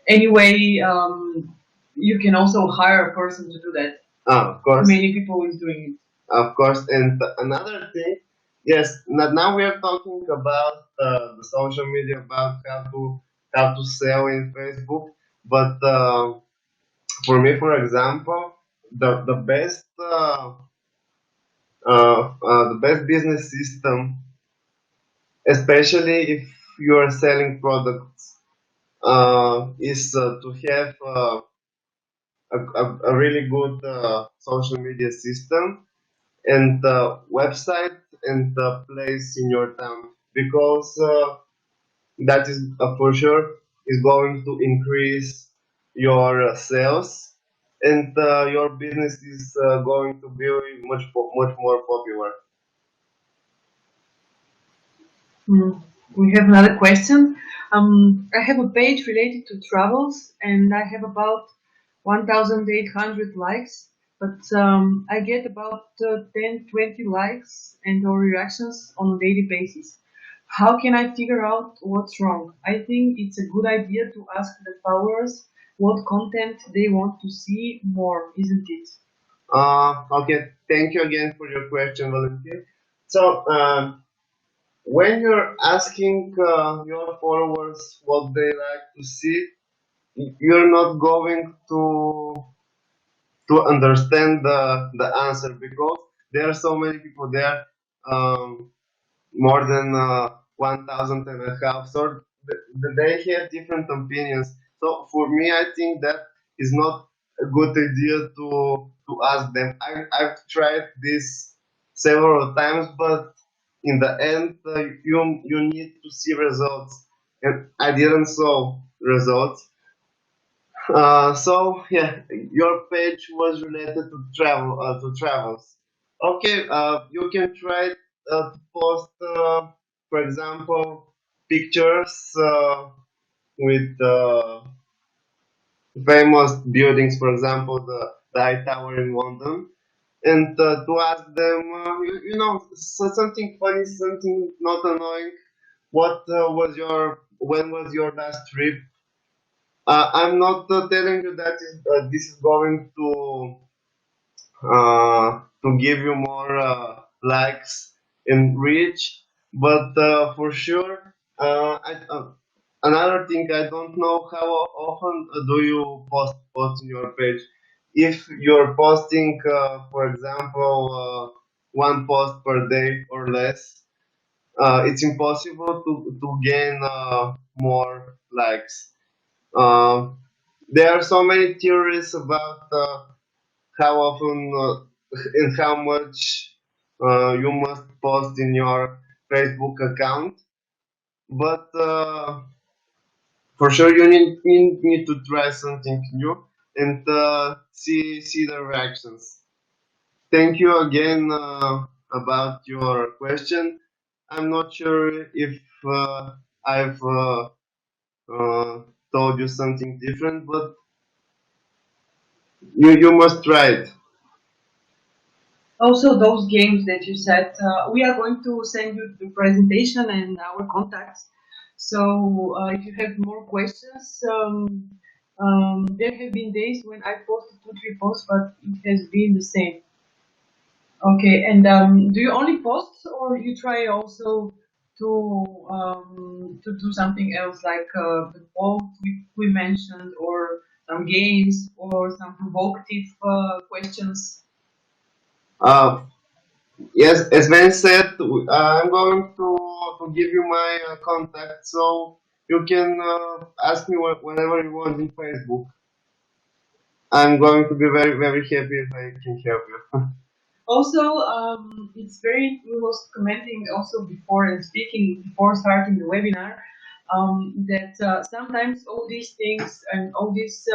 anyway, you can also hire a person to do that. Of course. Many people is doing it. Of course, and another thing, yes. Now we are talking about the social media, about how to sell in Facebook. But for me, for example, the best business system, especially if you are selling products, is to have a really good social media system and website and place in your town, because that is for sure is going to increase your sales, and your business is going to be much more popular. We have another question. I have a page related to travels, and I have about 1,800 likes, but I get about 10, 20 likes and or reactions on a daily basis. How can I figure out what's wrong? I think it's a good idea to ask the followers what content they want to see more, isn't it? Okay, thank you again for your question, Valentin. So, when you're asking your followers what they like to see, you're not going to understand the answer, because there are so many people there, more than 1,000 and a half. So they have different opinions. So for me, I think that is not a good idea to ask them. I've tried this several times, but in the end, you need to see results, and I didn't saw results. So yeah, your page was related to travels. Okay, you can try to post, for example, pictures with famous buildings, for example, the High Tower in London, and to ask them, you know, something funny, something not annoying. What was your when was your last trip? I'm not telling you that this is going to give you more likes and reach, but for sure, another thing, I don't know how often do you post on your page. If you're posting, for example, one post per day or less, it's impossible to gain more likes. Uh, there are so many theories about how often and how much you must post in your Facebook account, but for sure you need to try something new and see the reactions. Thank you again about your question. I'm not sure if I've uh, told you something different, but you must try it. Also, those games that you said, we are going to send you the presentation and our contacts. So if you have more questions, there have been days when I posted 2, 3 posts, but it has been the same. Okay, and do you only post, or you try also to do something else, like the quote we mentioned, or some games, or some provocative questions? Uh, yes, as Ben said, I'm going to give you my contact, so you can ask me whenever you want in Facebook. I'm going to be very, very happy if I can help you. Also, it's very, we was commenting also before and speaking before starting the webinar, that sometimes all these things and all these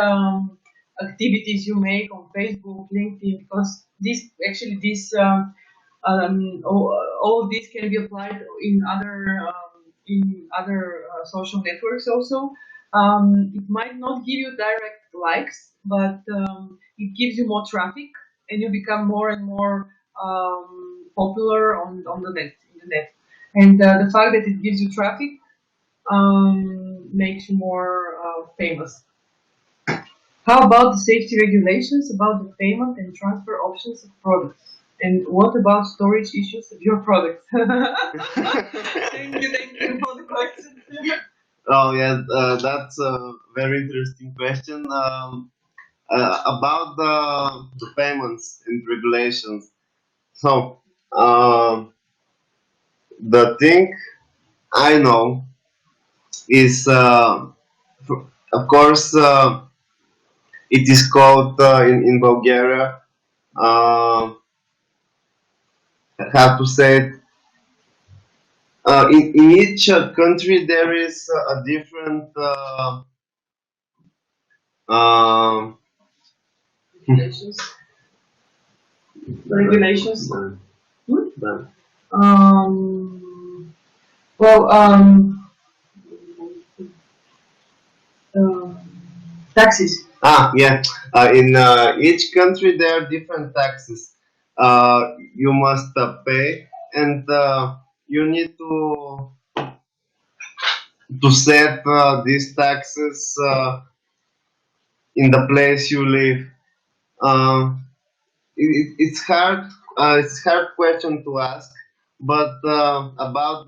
activities you make on Facebook, LinkedIn, because all this can be applied in other social networks also. It might not give you direct likes, but it gives you more traffic, and you become more and more popular on the net, in the net. And the fact that it gives you traffic makes you more famous. How about the safety regulations about the payment and transfer options of products? And what about storage issues of your products? Thank you for the question. Oh yeah, that's a very interesting question. About the payments and regulations. So the thing I know is, of course, it is called in Bulgaria. Uh, how to say it? In each country there is a different um, Regulations. Regulations. uh, Um, well, uh, taxes. Yeah. In each country, there are different taxes you must pay, and you need to set these taxes in the place you live. Um, it's hard. It's a hard question to ask, but about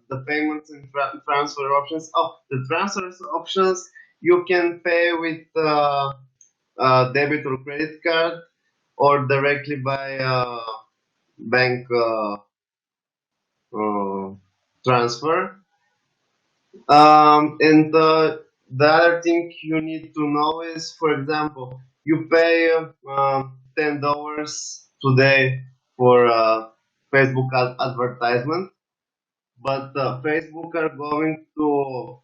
the payments and transfer options. Oh, the transfer options you can pay with debit or credit card, or directly by bank uh, transfer. And the other thing you need to know is, for example, you pay $10 today for Facebook advertisement, but Facebook are going to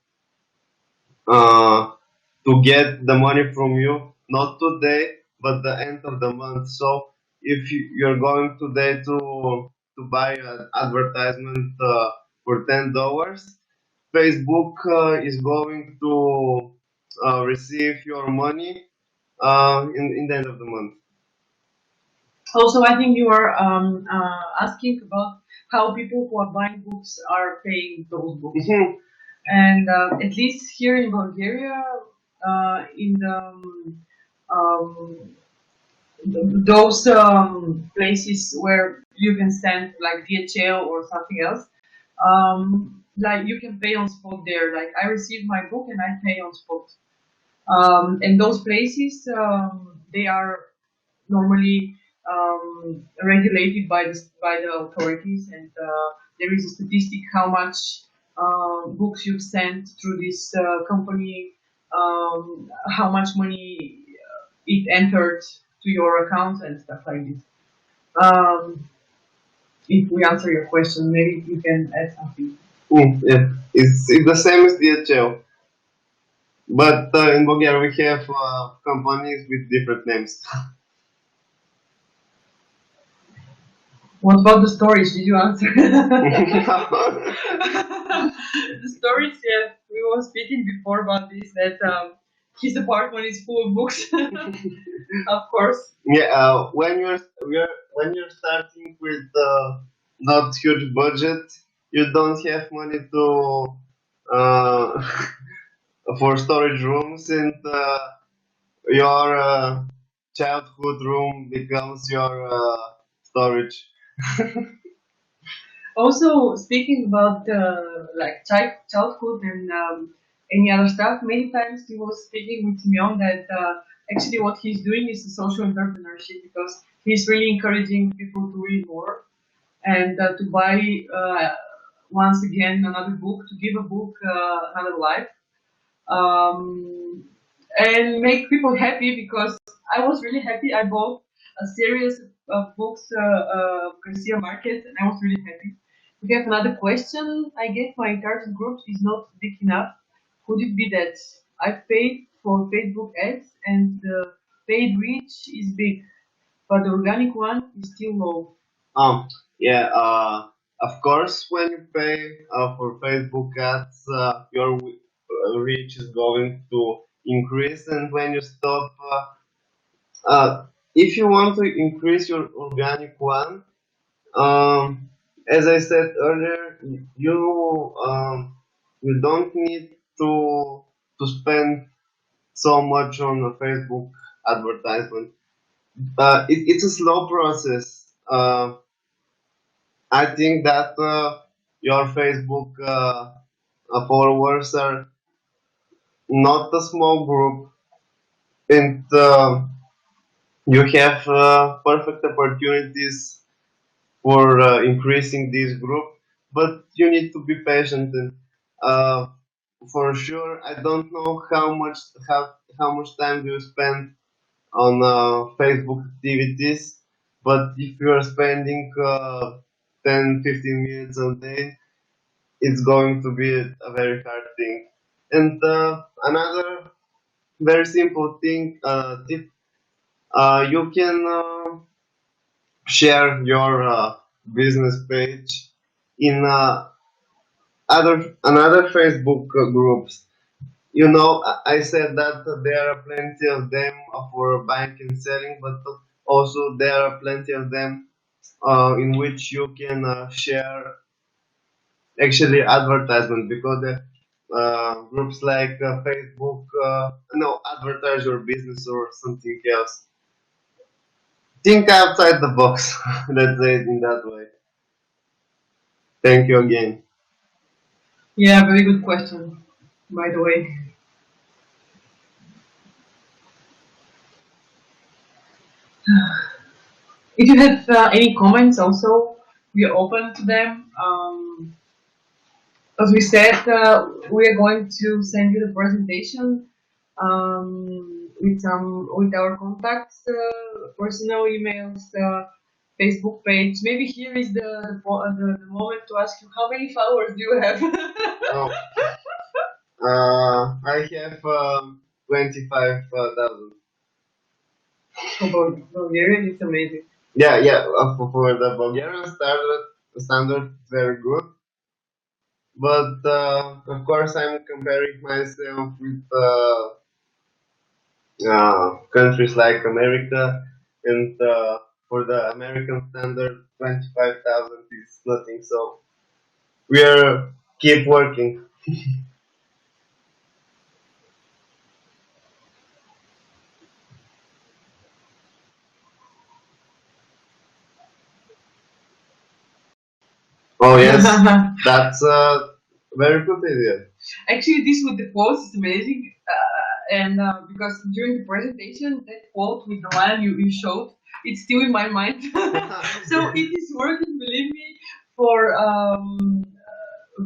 get the money from you, not today, but the end of the month. So if you're going today to buy an advertisement for $10, Facebook is going to receive your money in the end of the month. Also, I think you are asking about how people who are buying books are paying those books. Mhm. And at least here in Bulgaria, in the um, those places where you can send like DHL or something else, like you can pay on spot there. Like I receive my book and I pay on spot. And those places, they are normally regulated by the authorities, and there is a statistic how much books you've sent through this company, how much money it entered to your account and stuff like this. If we answer your question, maybe you can add something. Yeah, it's the same as DHL, but in Bulgaria we have companies with different names. What about the storage? Did you answer? The storage, yeah, we were speaking before about this, that his apartment is full of books. Of course. Yeah, when you're starting with not huge budget, you don't have money to for storage rooms, and your childhood room becomes your storage. Also, speaking about like childhood and any other stuff, many times he was speaking with Simeon that actually what he's doing is a social entrepreneurship, because he's really encouraging people to read more and to buy once again another book, to give a book another life, and make people happy, because I was really happy. I bought a series of books, Garcia Market, and I was really happy. We have another question. I guess my target group is not big enough. Could it be that I've paid for Facebook ads and the paid reach is big, but the organic one is still low? Yeah, of course, when you pay for Facebook ads, your reach is going to increase, and when you stop, if you want to increase your organic one, as I said earlier, you don't need to spend so much on a Facebook advertisement. It's a slow process. I think that your Facebook followers are not a small group, and you have perfect opportunities for increasing this group, but you need to be patient. And uh, for sure, I don't know how much time do you spend on Facebook activities, but if you are spending 10-15 minutes a day, it's going to be a very hard thing. And another very simple thing, tip, you can share your business page in another Facebook groups. You know, I said that there are plenty of them for buying and selling, but also there are plenty of them in which you can share actually advertisement, because the groups like Facebook, no, advertise your business or something else. Think outside the box. Let's say it in that way. Thank you again. Yeah, very good question, by the way. If you have any comments, also we are open to them. As we said, we are going to send you the presentation with our contacts, personal emails, Facebook page. Maybe here is the moment to ask you, how many followers do you have? I have 25,000. For Bulgarian, it's amazing. Yeah. For the Bulgarian standard, very good. But of course, I'm comparing myself with countries like America, and for the American standard, 25,000 is nothing. So we are keep working. Oh yes, that's a very good idea. Actually, this with the quotes is amazing, and because during the presentation, that quote with the line you showed, it's still in my mind. So it is working, believe me, for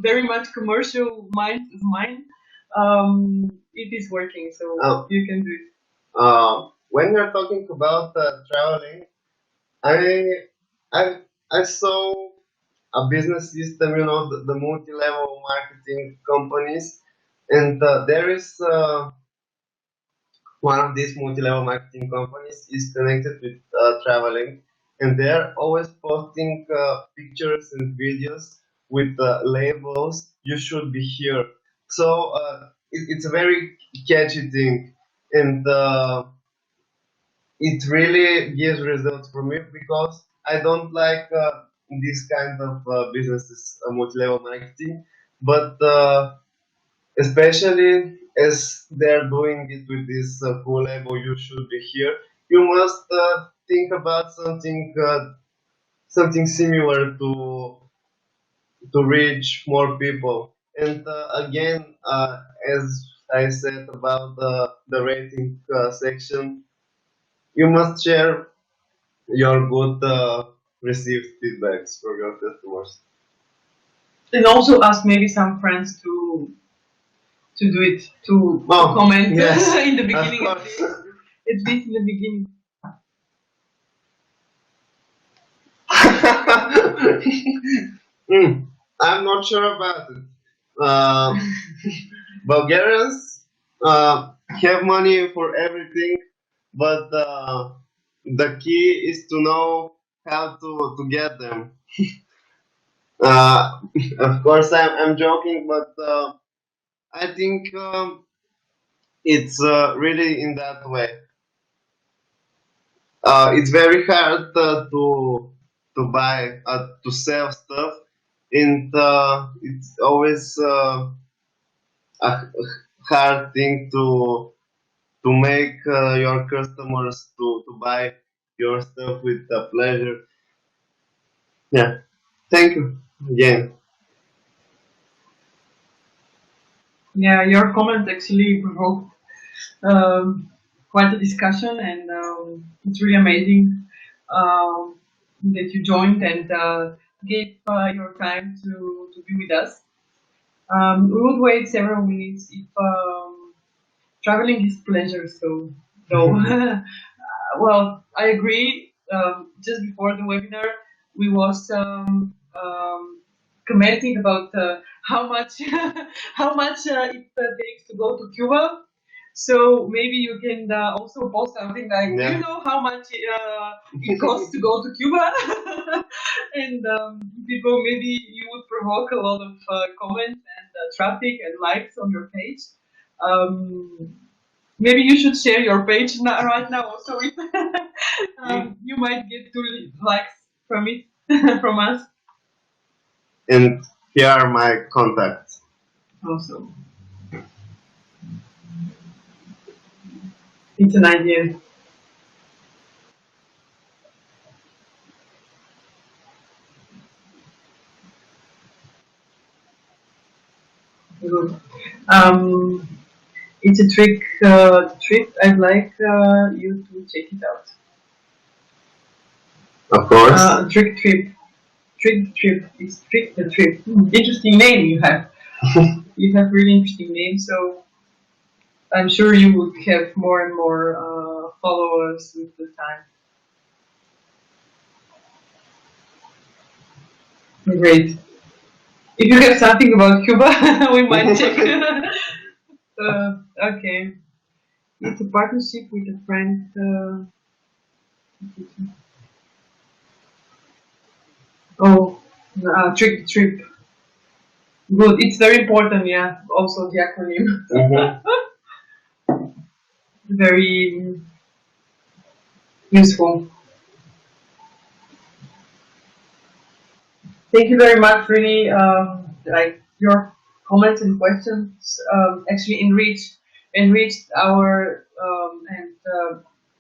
very much commercial mind of mine. It is working, so you can do it. When we're talking about traveling, I I saw a business system, the multi-level marketing companies, and there is one of these multi-level marketing companies is connected with traveling, and they're always posting pictures and videos with labels. You should be here. So it's a very catchy thing, and it really gives results for me because I don't like this kind of businesses, multi-level marketing, but especially as they're doing it with this cool label, you should be here. You must think about something similar to reach more people. And again, as I said about the rating section, you must share your good received feedbacks from your customers. And also ask maybe some friends to do it, to comment yes, in the beginning, at least in the beginning. I'm not sure about it. Bulgarians have money for everything, but the key is to know how to get them. Of course, I'm joking, but I think it's really in that way. It's very hard to buy to sell stuff, and it's always a hard thing to make your customers to buy your stuff with pleasure. Yeah, thank you again. Yeah, your comment actually provoked quite a discussion, and it's really amazing that you joined and gave your time to be with us. We would wait several minutes if traveling is pleasure, so no. Well, I agree. Just before the webinar, we was commenting about how much it takes to go to Cuba. So maybe you can also post something like, do you know how much it costs to go to Cuba? And people, maybe you would provoke a lot of comments and traffic and likes on your page. Maybe you should share your page right now also. You might get 2 likes from it, from us. And here are my contacts. Also, it's an idea. Good. It's a trick. Trick. I'd like you to check it out. Of course. Trick trip. Trick trip. It's trick the trip. Interesting name you have. You have really interesting name. So I'm sure you would have more and more followers with the time. Great. If you have something about Cuba, we might check. Okay. It's a partnership with a friend. Trick trip. Good. It's very important. Yeah. Also the acronym. Very useful. Thank you very much. Really, like your comments and questions actually enriched our and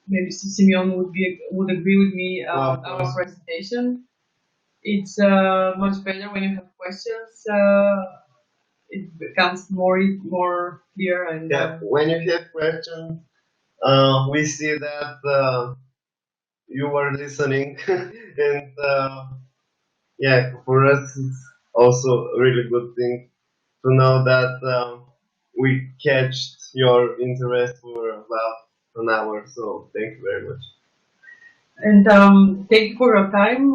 maybe Simeon would agree with me our presentation. It's much better when you have questions. It becomes more clear and yeah. When you have questions, we see that you are listening, and yeah, for us it's also a really good thing to know that we catched your interest for about an hour. So thank you very much. And thank you for your time.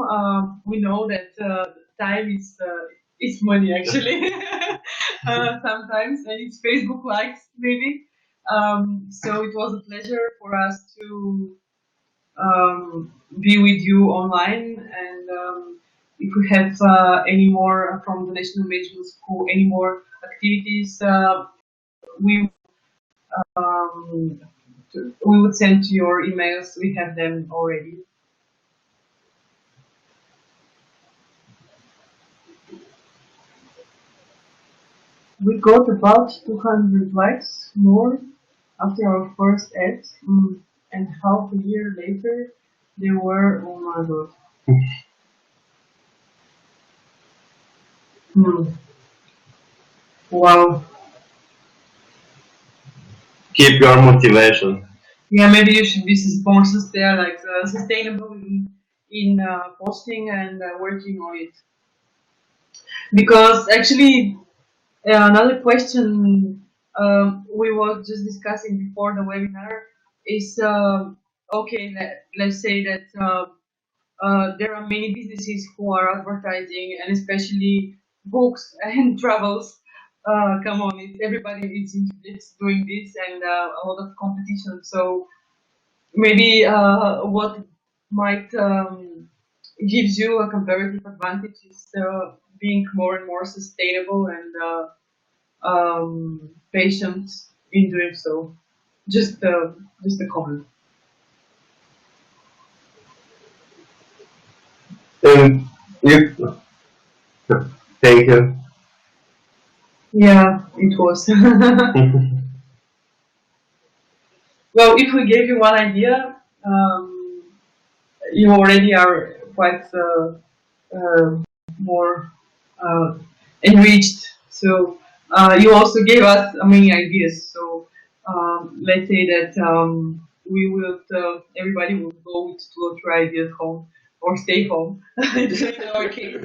We know that time is money actually. Sometimes, and it's Facebook likes maybe. So it was a pleasure for us to be with you online. And if we have any more from the National Management School, any more activities, we um, we would send to your emails. We have them already. We got about 200 likes more after our first ad, and half a year later, they were, oh my god. Wow. Keep your motivation. Yeah, maybe you should be more like sustainable in posting and working on it. Because actually, another question we were just discussing before the webinar is okay. Let's say that there are many businesses who are advertising, and especially books and travels. Come on, everybody is doing this, and a lot of competition. So maybe what might gives you a comparative advantage is being more and more sustainable and patient in doing so. Just a comment. And you, thank you. Yeah, it was. Well, if we gave you one idea, you already are quite more enriched. So you also gave us many ideas. So let's say that we will, everybody will go with 2 or 3 ideas home or stay home. In our case.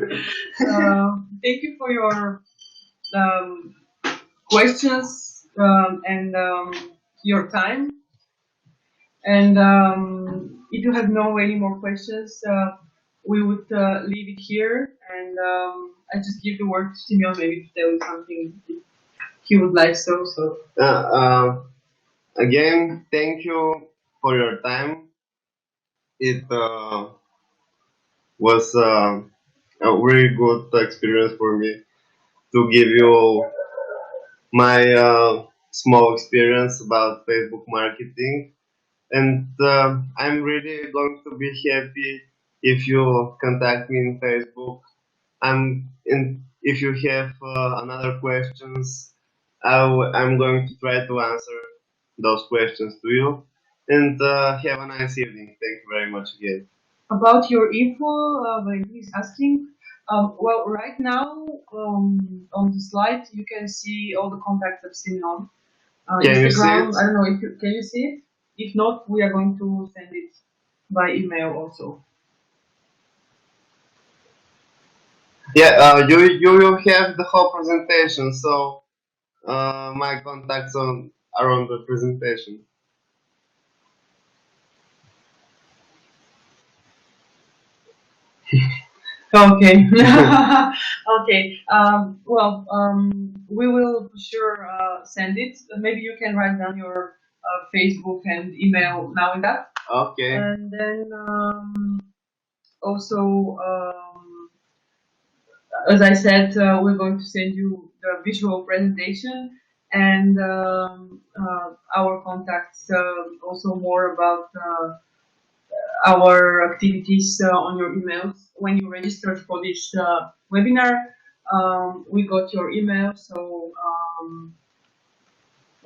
Thank you for your um, questions and your time. And if you have no any more questions, we would leave it here. And I just give the word to Simeon maybe to tell you something he would like so. Again, thank you for your time. It was a very good experience for me to give you my small experience about Facebook marketing. And I'm really going to be happy if you contact me in Facebook. If you have another questions, I'm going to try to answer those questions to you. And have a nice evening. Thank you very much again. About your info, when he's asking, well, right now on the slide you can see all the contacts of Simeon. Can you see Instagram, it? I don't know if can you see it? If not, we are going to send it by email also. Yeah, you will have the whole presentation, so my contacts are on the presentation. Okay. Okay. We will for sure send it. Maybe you can write down your Facebook and email now and that. Okay. And then also, as I said, we're going to send you the visual presentation and our contacts, also more about our activities on your emails. When you registered for this webinar, we got your email, so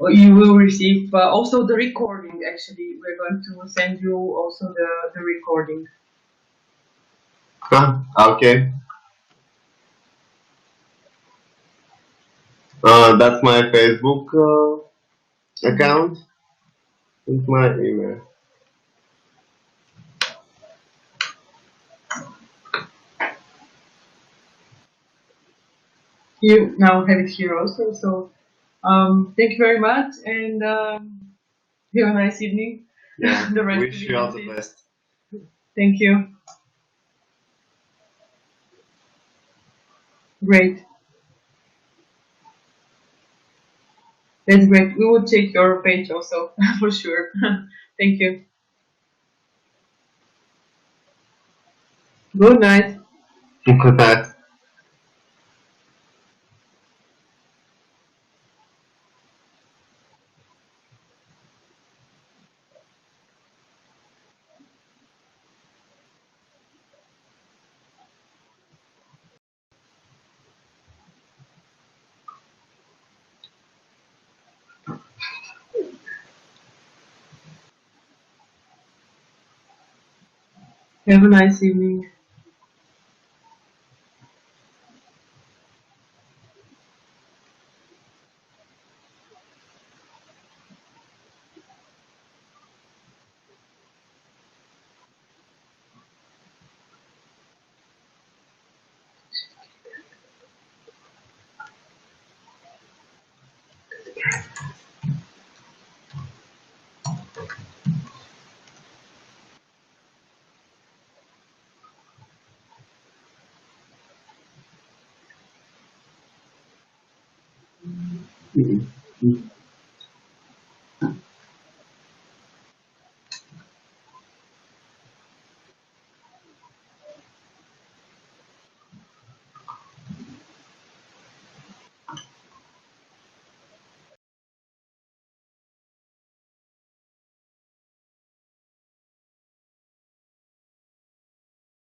you will receive also the recording. Actually, we're going to send you also the recording. Okay. That's my Facebook account with my email. You now have it here also. So thank you very much, and have a nice evening. Yeah. The rest Wish of you all the the best. Thank you. Great. That's great. We will check your page also for sure. Thank you. Good night. Good night. Have a nice evening. Mhm.